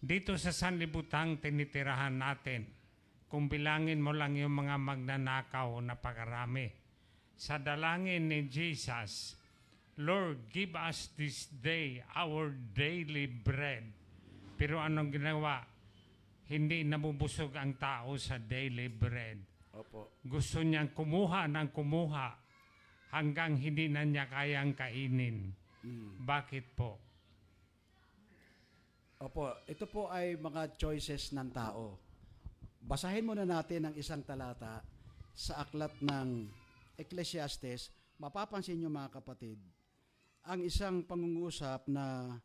[SPEAKER 5] Dito sa sanlibutan tinitirahan natin, kung bilangin mo lang yung mga magnanakaw na pakarami. Sa dalangin ni Jesus, Lord, give us this day our daily bread. Pero anong ginawa? Hindi nabubusog ang tao sa daily bread.
[SPEAKER 3] Opo.
[SPEAKER 5] Gusto niyang kumuha ng kumuha hanggang hindi na niya kayang kainin. Bakit po?
[SPEAKER 3] Opo, ito po ay mga choices ng tao. Basahin muna natin ang isang talata sa aklat ng Ecclesiastes. Mapapansin niyo mga kapatid, ang isang pangungusap na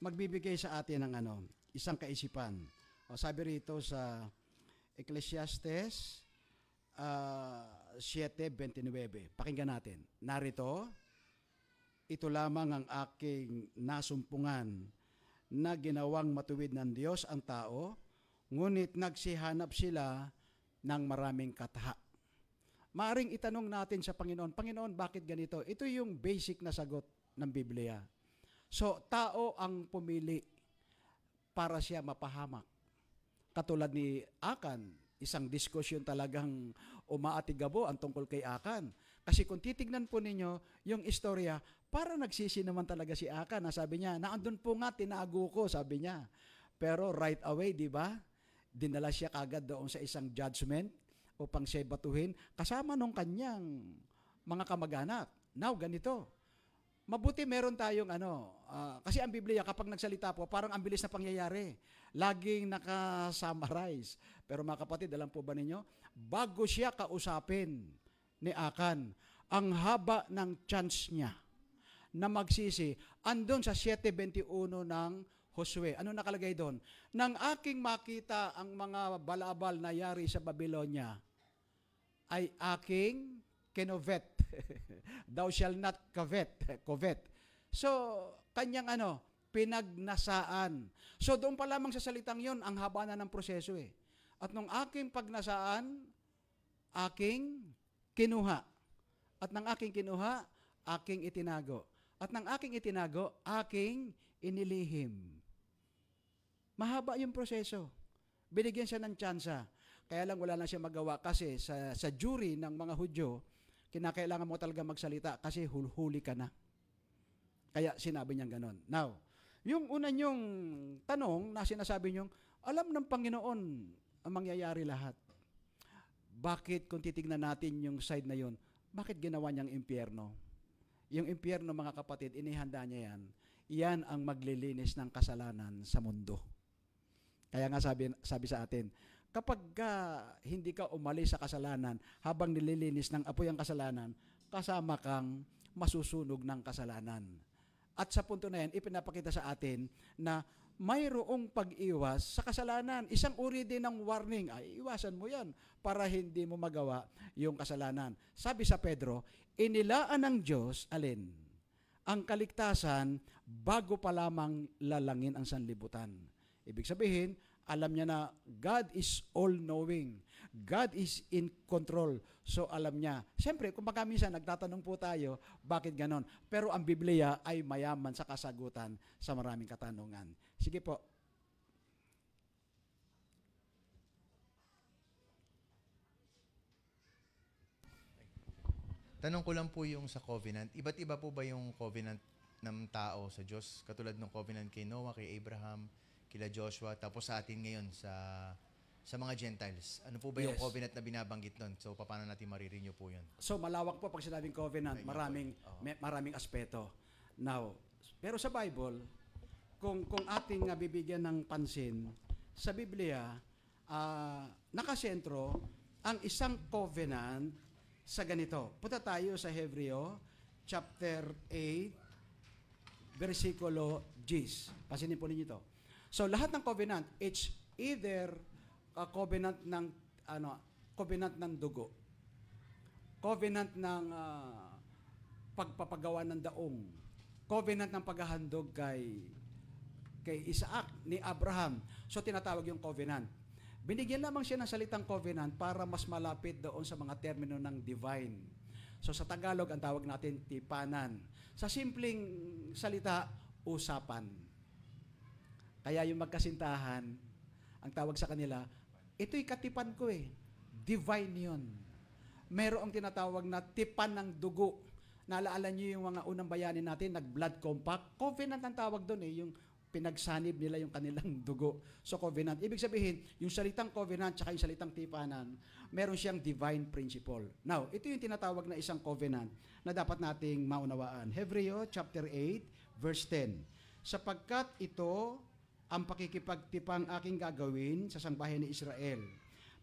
[SPEAKER 3] magbibigay sa atin ng isang kaisipan. O, sabi rito sa Ecclesiastes 7:29. Pakinggan natin. Narito, ito lamang ang aking nasumpungan na ginawang matuwid ng Diyos ang tao, ngunit nagsihanap sila ng maraming kataha. Maaring itanong natin sa Panginoon, Panginoon, bakit ganito? Ito yung basic na sagot ng Biblia. So, tao ang pumili para siya mapahamak. Katulad ni Akan, isang diskusyon talagang umaatigabo ang tungkol kay Akan. Kasi kung titignan po ninyo yung istorya, para nagsisi naman talaga si Akan. Sabi niya, naandun po nga, tinago ko, sabi niya. Pero right away, di ba? Dinala siya kagad doon sa isang judgment upang siya batuhin kasama nung kanyang mga kamag-anak. Now, ganito. Mabuti meron tayong kasi ang Biblia kapag nagsalita po, parang ang bilis na pangyayari. Laging nakasummarize. Pero mga kapatid, alam po ba ninyo? Bago siya kausapin ni Akan, ang haba ng chance niya na magsisi, andun sa 7:21 ng Josue. Ano nakalagay doon? Nang aking makita ang mga balabal na yari sa Babylonia, ay aking kinovet. Thou shall not covet. So, kanyang pinagnasaan. So, doon pa lamang sa salitang yon ang haba na ng proseso eh. At nung aking pagnasaan, aking kinuha. At nang aking kinuha, aking itinago. At nang aking itinago, aking inilihim. Mahaba yung proseso. Binigyan siya ng tsansa. Kaya lang wala na siya magawa kasi sa jury ng mga Hudyo, kinakailangan mo talaga magsalita kasi huli ka na. Kaya sinabi niyang ganon. Now, yung una niyong tanong na sinasabi niyong, alam ng Panginoon ang mangyayari lahat. Bakit kung titignan natin yung side na yun, bakit ginawa niyang impyerno? Yung impyerno, mga kapatid, inihanda niya yan. Yan ang maglilinis ng kasalanan sa mundo. Kaya nga sabi sa atin, kapag hindi ka umalis sa kasalanan, habang nililinis ng apoy ang kasalanan, kasama kang masusunog ng kasalanan. At sa punto na yan, ipinapakita sa atin na mayroong pag-iwas sa kasalanan. Isang uri din ng warning, ay iwasan mo yan para hindi mo magawa yung kasalanan. Sabi sa Pedro, inilaan ng Diyos, alin? Ang kaligtasan bago pa lamang lalangin ang sanlibutan. Ibig sabihin, alam niya na God is all-knowing. God is in control. So alam niya. Siyempre, kung baka minsan nagtatanong po tayo, bakit ganon? Pero ang Biblia ay mayaman sa kasagutan sa maraming katanungan. Sige po.
[SPEAKER 6] Tanong ko lang po yung sa covenant. Iba't iba po ba yung covenant ng tao sa Diyos? Katulad ng covenant kay Noah, kay Abraham, kila Joshua, tapos sa atin ngayon sa mga Gentiles. Ano po ba yung covenant na binabanggit nun? So, paano natin marirenew po yun?
[SPEAKER 3] So, malawak po pag sinabing covenant, maraming aspeto. Now, pero sa Bible, kung ating bibigyan ng pansin, sa Biblia, nakasentro ang isang covenant sa ganito. Punta tayo sa Hebreo, chapter 8, versikulo 10. Pasinin po ninyo ito. So, lahat ng covenant, it's either covenant ng dugo, covenant ng pagpapagawa ng daong, covenant ng paghahandog kay Isaac ni Abraham. So, tinatawag yung covenant. Binigyan lamang siya ng salitang covenant para mas malapit doon sa mga termino ng divine. So, sa Tagalog, ang tawag natin tipanan. Sa simpleng salita, usapan. Kaya yung magkasintahan, ang tawag sa kanila, ito'y katipan ko eh. Divine yun. Merong tinatawag na tipan ng dugo. Naalala niyo yung mga unang bayani natin, nag-blood compact. Covenant ang tawag doon eh, yung pinagsanib nila yung kanilang dugo. So covenant. Ibig sabihin, yung salitang covenant tsaka yung salitang tipanan, meron siyang divine principle. Now, ito yung tinatawag na isang covenant na dapat nating maunawaan. Hebreo chapter 8, verse 10. Sapagkat ito ang pakikipagtipang aking gagawin sa sangbahay ni Israel.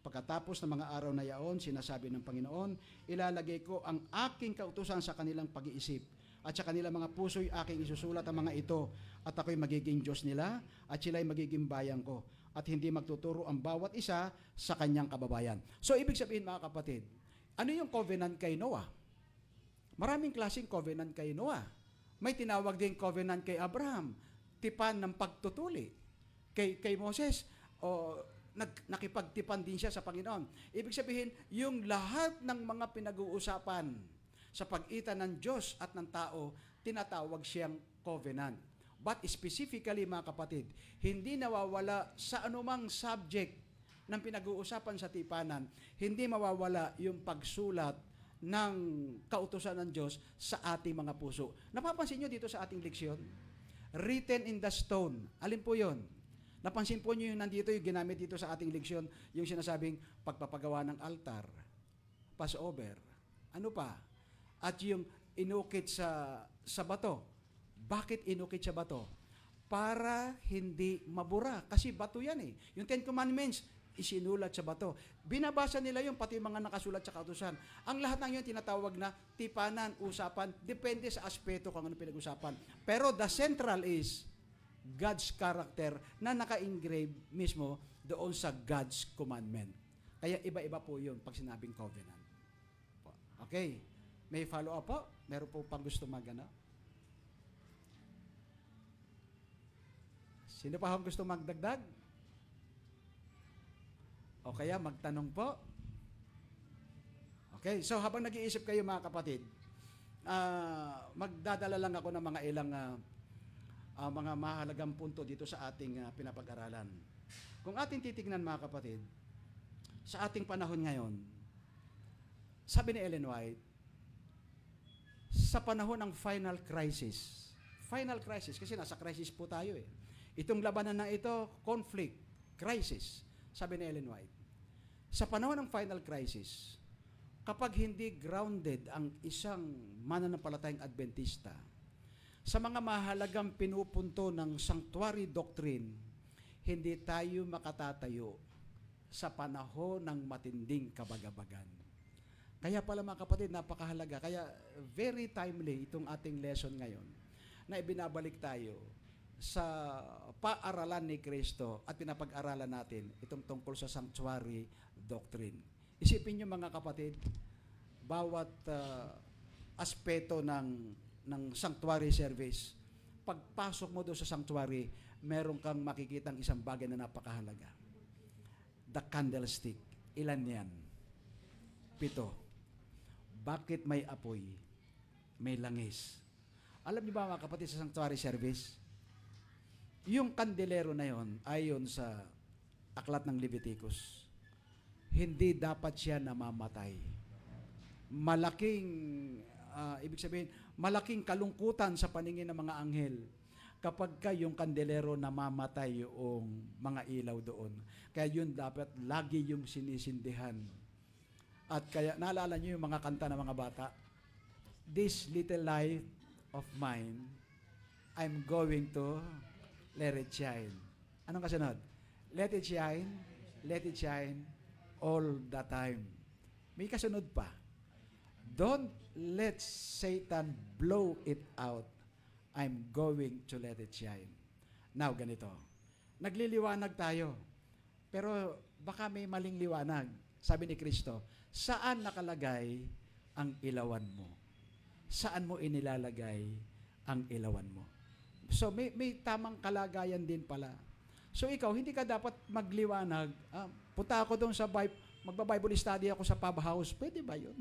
[SPEAKER 3] Pagkatapos ng mga araw na yaon, sinasabi ng Panginoon, ilalagay ko ang aking kautusan sa kanilang pag-iisip at sa kanilang mga puso'y aking isusulat ang mga ito at ako'y magiging Diyos nila at sila'y magiging bayan ko at hindi magtuturo ang bawat isa sa kanyang kababayan. So, ibig sabihin mga kapatid, ano yung covenant kay Noah? Maraming klaseng covenant kay Noah. May tinawag din covenant kay Abraham, tipan ng pagtutuli. Kay Moses, nakipagtipan din siya sa Panginoon. Ibig sabihin, yung lahat ng mga pinag-uusapan sa pagitan ng Diyos at ng tao, tinatawag siyang covenant. But specifically, mga kapatid, hindi nawawala sa anumang subject ng pinag-uusapan sa tipanan, hindi mawawala yung pagsulat ng kautusan ng Diyos sa ating mga puso. Napapansin nyo dito sa ating leksyon? Written in the stone. Alin po yon? Napansin po nyo yung nandito, yung ginamit dito sa ating leksyon, yung sinasabing pagpapagawa ng altar, Passover, ano pa? At yung inukit sa bato. Bakit inukit sa bato? Para hindi mabura. Kasi bato yan eh. Yung 10 Commandments, isinulat sa bato. Binabasa nila yung pati mga nakasulat sa kautusan. Ang lahat ng yun tinatawag na tipanan, usapan, depende sa aspeto kung ano pinag-usapan. Pero the central is God's character na naka-engrave mismo doon sa God's commandment. Kaya iba-iba po yun pag sinabing covenant. Okay. May follow-up po? Meron po pang gusto magana? Sino pa ang gusto magdagdag? O kaya magtanong po? Okay. So habang nag-iisip kayo mga kapatid, magdadala lang ako ng mga ilang mga mahalagang punto dito sa ating pinapag-aralan. Kung ating titignan mga kapatid, sa ating panahon ngayon, sabi ni Ellen White, sa panahon ng final crisis, kasi nasa crisis po tayo eh. Itong labanan na ito, conflict, crisis, sabi ni Ellen White. Sa panahon ng final crisis, kapag hindi grounded ang isang mananampalatayang Adventista, sa mga mahalagang pinupunto ng sanctuary doctrine, hindi tayo makatatayo sa panahon ng matinding kabagabagan. Kaya pala mga kapatid, napakahalaga. Kaya very timely itong ating lesson ngayon na ibinabalik tayo sa paaralan ni Kristo at pinapag-aralan natin itong tungkol sa sanctuary doctrine. Isipin niyo mga kapatid, bawat aspeto ng sanctuary service, pagpasok mo doon sa sanctuary, meron kang makikitang isang bagay na napakahalaga. The candlestick. Ilan yan? 7. Bakit may apoy? May langis. Alam niyo ba mga kapatid sa sanctuary service? Yung kandelero na yon, ayon sa aklat ng Leviticus, hindi dapat siya namamatay. Malaking ibig sabihin, malaking kalungkutan sa paningin ng mga anghel kapag yung kandelero namamatay yung mga ilaw doon. Kaya yun dapat lagi yung sinisindihan. At kaya naalala niyo yung mga kanta ng mga bata, this little light of mine, I'm going to let it shine. Anong kasunod? Let it shine all the time. May kasunod pa. Don't let Satan blow it out. I'm going to let it shine. Now, ganito. Nagliliwanag tayo. Pero baka may maling liwanag. Sabi ni Kristo, saan nakalagay ang ilawan mo? Saan mo inilalagay ang ilawan mo? So, may tamang kalagayan din pala. So, ikaw, hindi ka dapat magliwanag. Punta ako doon sa magba-Bible study ako sa pub house. Pwede ba yun?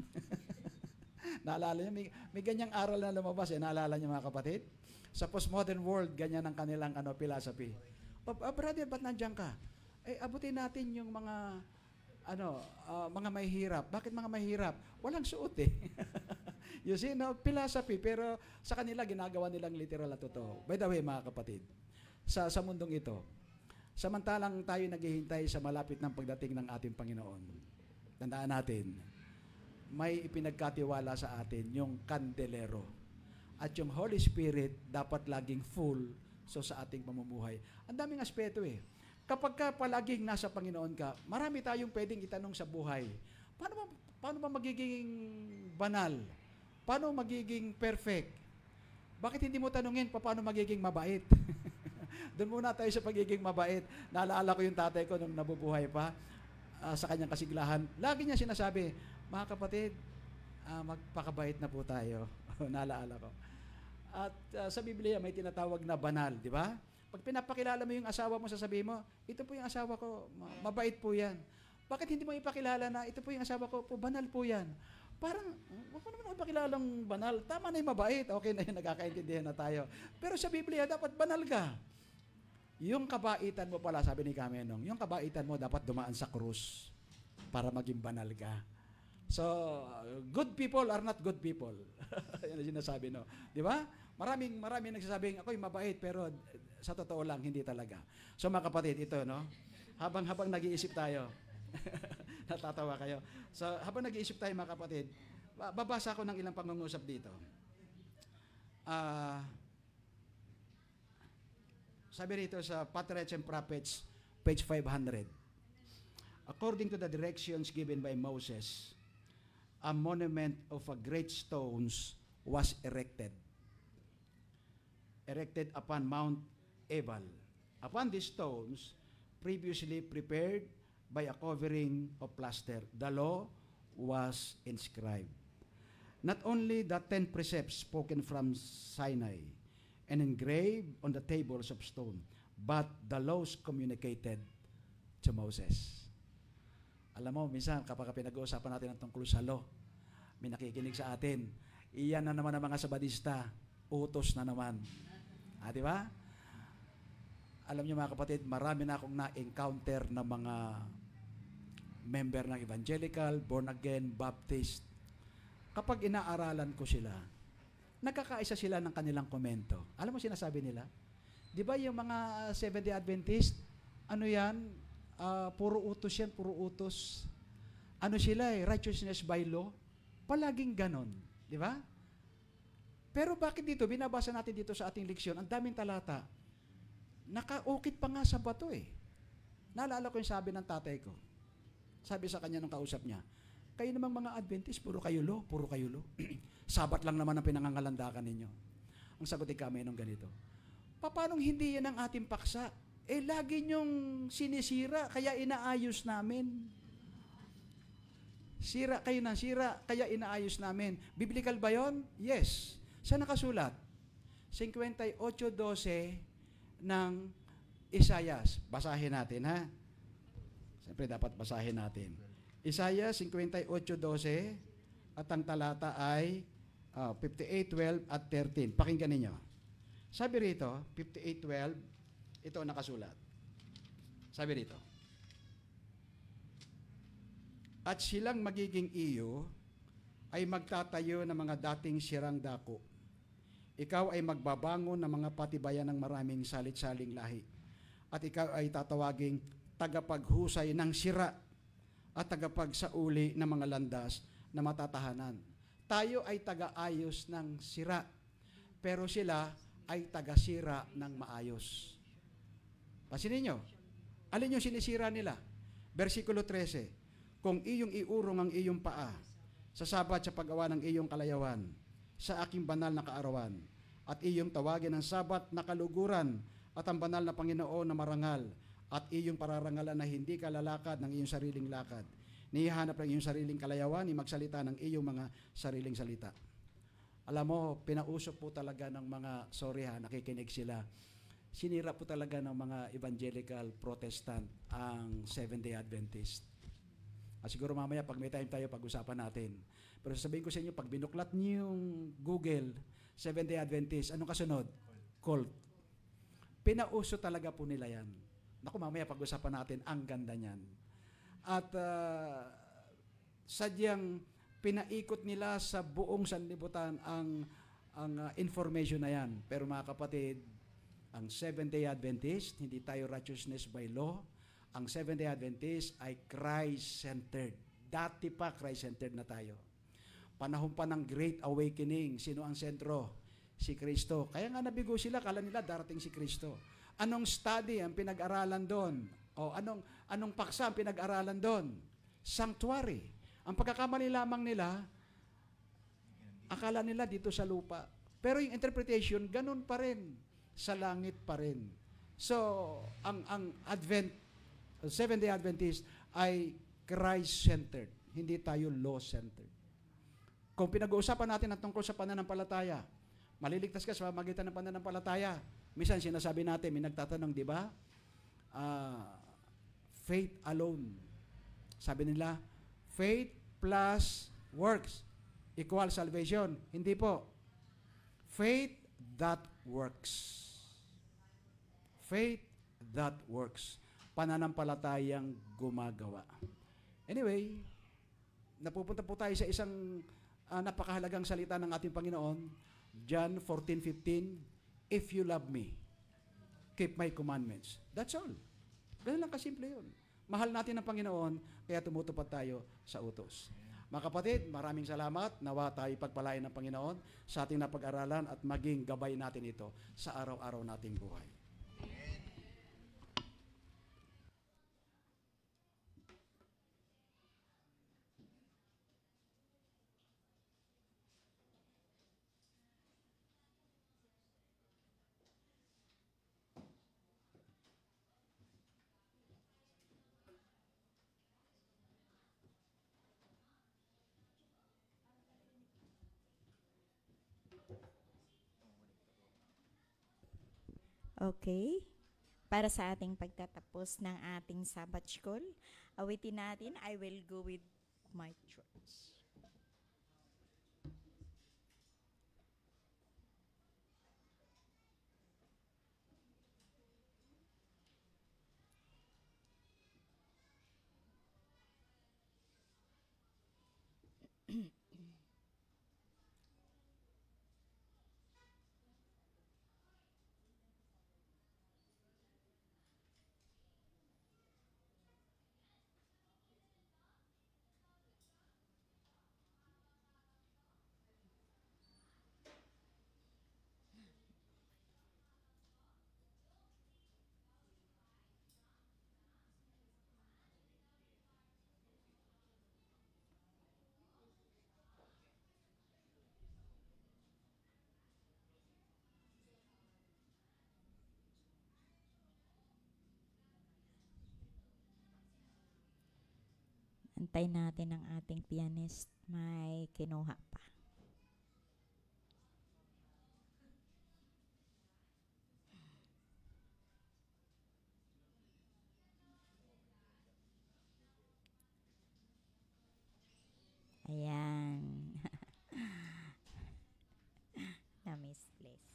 [SPEAKER 3] Naalala niyo, may ganyang aral na lumabas. Naalala niyo mga kapatid? Sa postmodern world, ganyan ang kanilang philosophy. Brother, ba't nandiyan ka? Abutin natin yung mga mga mahihirap. Bakit mga mahihirap? Walang suot eh. You see, no, philosophy, pero sa kanila ginagawa nilang literal at totoo. By the way, mga kapatid, sa mundong ito, samantalang tayo naghihintay sa malapit ng pagdating ng ating Panginoon, tandaan natin, may ipinagkatiwala sa atin yung kandelero. At yung Holy Spirit dapat laging full sa ating pamumuhay. Ang daming aspeto eh. Kapag ka palaging nasa Panginoon ka, marami tayong pwedeng itanong sa buhay. Paano ba magiging banal? Paano magiging perfect? Bakit hindi mo tanungin paano magiging mabait? Doon muna tayo sa pagiging mabait. Naalala ko yung tatay ko nung nabubuhay pa sa kanyang kasiglahan. Lagi niya sinasabi, mga kapatid, magpakabait na po tayo. Naalala ko. At sa Biblia may tinatawag na banal, di ba? Pag pinapakilala mo yung asawa mo, sasabihin mo, ito po yung asawa ko, mabait po yan. Bakit hindi mo ipakilala na ito po yung asawa ko, banal po yan? Parang, wag mo naman ipakilalang banal. Tama na yung mabait. Okay na yun, nagkakaintindihan na tayo. Pero sa Biblia, dapat banal ka. Yung kabaitan mo pala, sabi ni Kamenong, yung kabaitan mo dapat dumaan sa krus para maging banal ka. So, good people are not good people. Yan ang sinasabi, no? Di ba? Maraming nagsasabing, ako'y mabait, pero sa totoo lang, hindi talaga. So, mga kapatid, ito, no? Habang nag-iisip tayo, natatawa kayo. So, habang nag-iisip tayo, mga kapatid, babasa ko ng ilang pangungusap dito. Sabi rito sa Patriarchs and Prophets, page 500. According to the directions given by Moses, a monument of a great stones was erected upon Mount Ebal. Upon these stones, previously prepared by a covering of plaster, the law was inscribed. Not only the 10 precepts spoken from Sinai and engraved on the tables of stone, but the laws communicated to Moses. Alam mo, minsan kapag pinag-uusapan natin ang tungkol sa law, may nakikinig sa atin, iyan na naman ang mga Sabadista, utos na naman. Di ba? Alam niyo mga kapatid, marami na akong na-encounter na mga member ng evangelical, born again, Baptist. Kapag inaaralan ko sila, nagkakaisa sila ng kanilang komento. Alam mo sinasabi nila? Di ba yung mga Seventh-day Adventist, ano yan? Puro utos yan, puro utos. Ano sila righteousness by law? Palaging ganon. Di ba? Pero bakit dito, binabasa natin dito sa ating leksyon, ang daming talata, nakaukit pa nga sa bato eh. Naalala ko yung sabi ng tatay ko. Sabi sa kanya nung kausap niya, kayo namang mga Adventist, puro kayo law. Sabat lang naman ang pinangangalandakan ninyo. Ang sagot ni Kamenong ganito, paano hindi yan ang ating paksa? Lagi nyong sinisira, kaya inaayos namin. Sira kayo ng sira, kaya inaayos namin. Biblical ba yon? Yes. Saan nakasulat? 58:12 ng Isaias. Basahin natin, ha? Siyempre, dapat basahin natin. Isaiah 58:12 at ang talata ay 58:12 at 13. Pakinggan ninyo. Sabi rito, 58:12, ito ang nakasulat. Sabi rito, at silang magiging iyo ay magtatayo ng mga dating sirang dako. Ikaw ay magbabangon ng mga patibayan ng maraming salit-saling lahi. At ikaw ay tatawaging tagapaghusay ng sira at tagapagsauli ng mga landas na matatahanan. Tayo ay taga-ayos ng sira, pero sila ay taga-sira ng maayos. Pansinin nyo, alin yung sinisira nila? Versikulo 13, kung iyong iurong ang iyong paa, sa Sabat sa paggawa ng iyong kalayawan, sa aking banal na kaarawan, at iyong tawagin ng Sabat na kaluguran, at ang banal na Panginoon na marangal, at iyong pararangalan na hindi ka lalakad ng iyong sariling lakad. Nihanap ng iyong sariling kalayawan, ni magsalita ng iyong mga sariling salita. Alam mo, pinausok po talaga ng mga, nakikinig sila. Sinira po talaga ng mga evangelical Protestant ang Seventh-day Adventist. Siguro mamaya pag may time tayo, pag-usapan natin. Pero sasabihin ko sa inyo, pag binuklat niyo yung Google, Seventh-day Adventist, anong kasunod? Cult. Pinauso talaga po nila yan. Naku, mamaya pag-usapan natin, ang ganda niyan. At sadyang pinaikot nila sa buong sanlibutan ang information na yan. Pero mga kapatid, ang Seventh-day Adventist, hindi tayo righteousness by law. Ang Seventh-day Adventist ay Christ-centered. Dati pa Christ-centered na tayo. Panahon pa ng Great Awakening, sino ang sentro? Si Kristo. Kaya nga nabigo sila, kala nila darating si Kristo. Anong study ang pinag-aralan doon? O anong paksa ang pinag-aralan doon? Sanctuary. Ang pagkakamali lamang nila, akala nila dito sa lupa. Pero yung interpretation, ganun pa rin. Sa langit pa rin. So, ang Seventh-day Adventist ay Christ-centered. Hindi tayo law-centered. Kung pinag-uusapan natin ang tungkol sa pananampalataya, maliligtas ka sa pamamagitan ng pananampalataya. Minsan sinasabi natin, may nagtatanong, di ba? Faith alone. Sabi nila, faith plus works equal salvation. Hindi po. Faith that works. Faith that works. Pananampalatayang gumagawa. Anyway, napupunta po tayo sa isang napakahalagang salita ng ating Panginoon. John 14:15, if you love me, keep my commandments. That's all. Ganun lang kasimple yun. Mahal natin ang Panginoon, kaya tumutupad tayo sa utos. Mga kapatid, maraming salamat. Nawa tayo pagpalain ng Panginoon sa ating napag-aralan at maging gabay natin ito sa araw-araw nating buhay.
[SPEAKER 4] Okay. Para sa ating pagtatapos ng ating Sabbath School, awitin natin, I will go with my church. Antay natin ang ating pianist. May kinuha pa. Ayan. Na-misplace.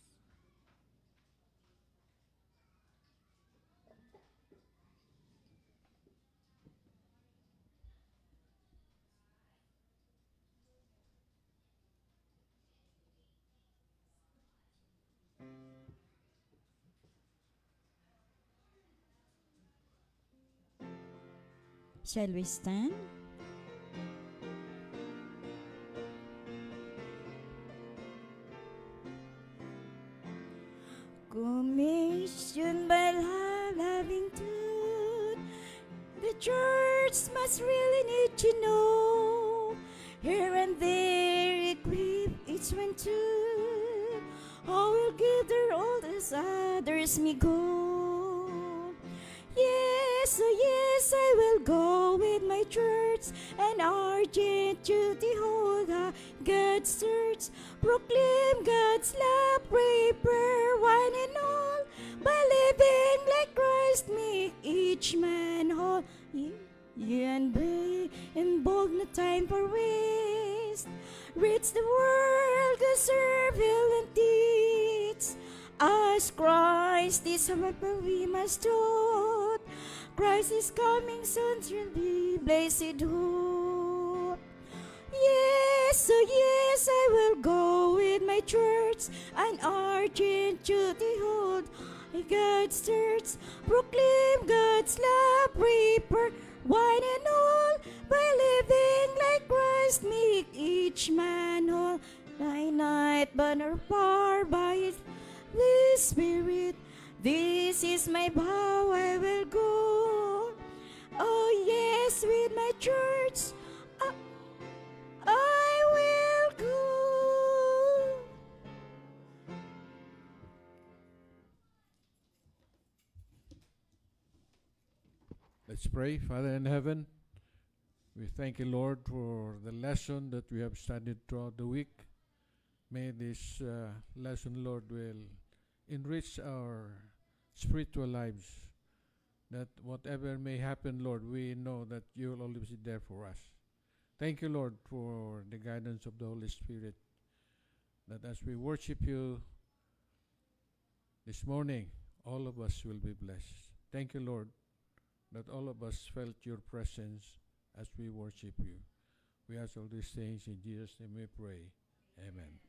[SPEAKER 4] Shall we stand? Commissioned by loving truth, the church must really need to know. Here and there equip each one to. I will gather all as others may go. Yes, oh yes, I will go with my church and urgent to the whole God's church. Proclaim God's love, pray, prayer, one and all. By living like Christ, make each man whole. And be in bold, no time for waste. Reach the world, go serve, heal, and teach. As Christ is what we must do. Christ is coming soon, shall be blessed hope. Yes, oh yes, I will go with my church, an urgent duty hold. God's church, proclaim God's love, prepare one and all, by living like Christ, make each man whole. Thy night banner far by His Spirit, this is my vow, I will go. Oh yes, with my church, I will go.
[SPEAKER 7] Let's pray. Father in heaven, we thank you, Lord, for the lesson that we have studied throughout the week. May this lesson, Lord, will enrich our spiritual lives, that whatever may happen, Lord, we know that you will always be there for us. Thank you, Lord, for the guidance of the Holy Spirit, that as we worship you this morning, all of us will be blessed. Thank you, Lord, that all of us felt your presence as we worship you. We ask all these things in Jesus' name we pray. Amen.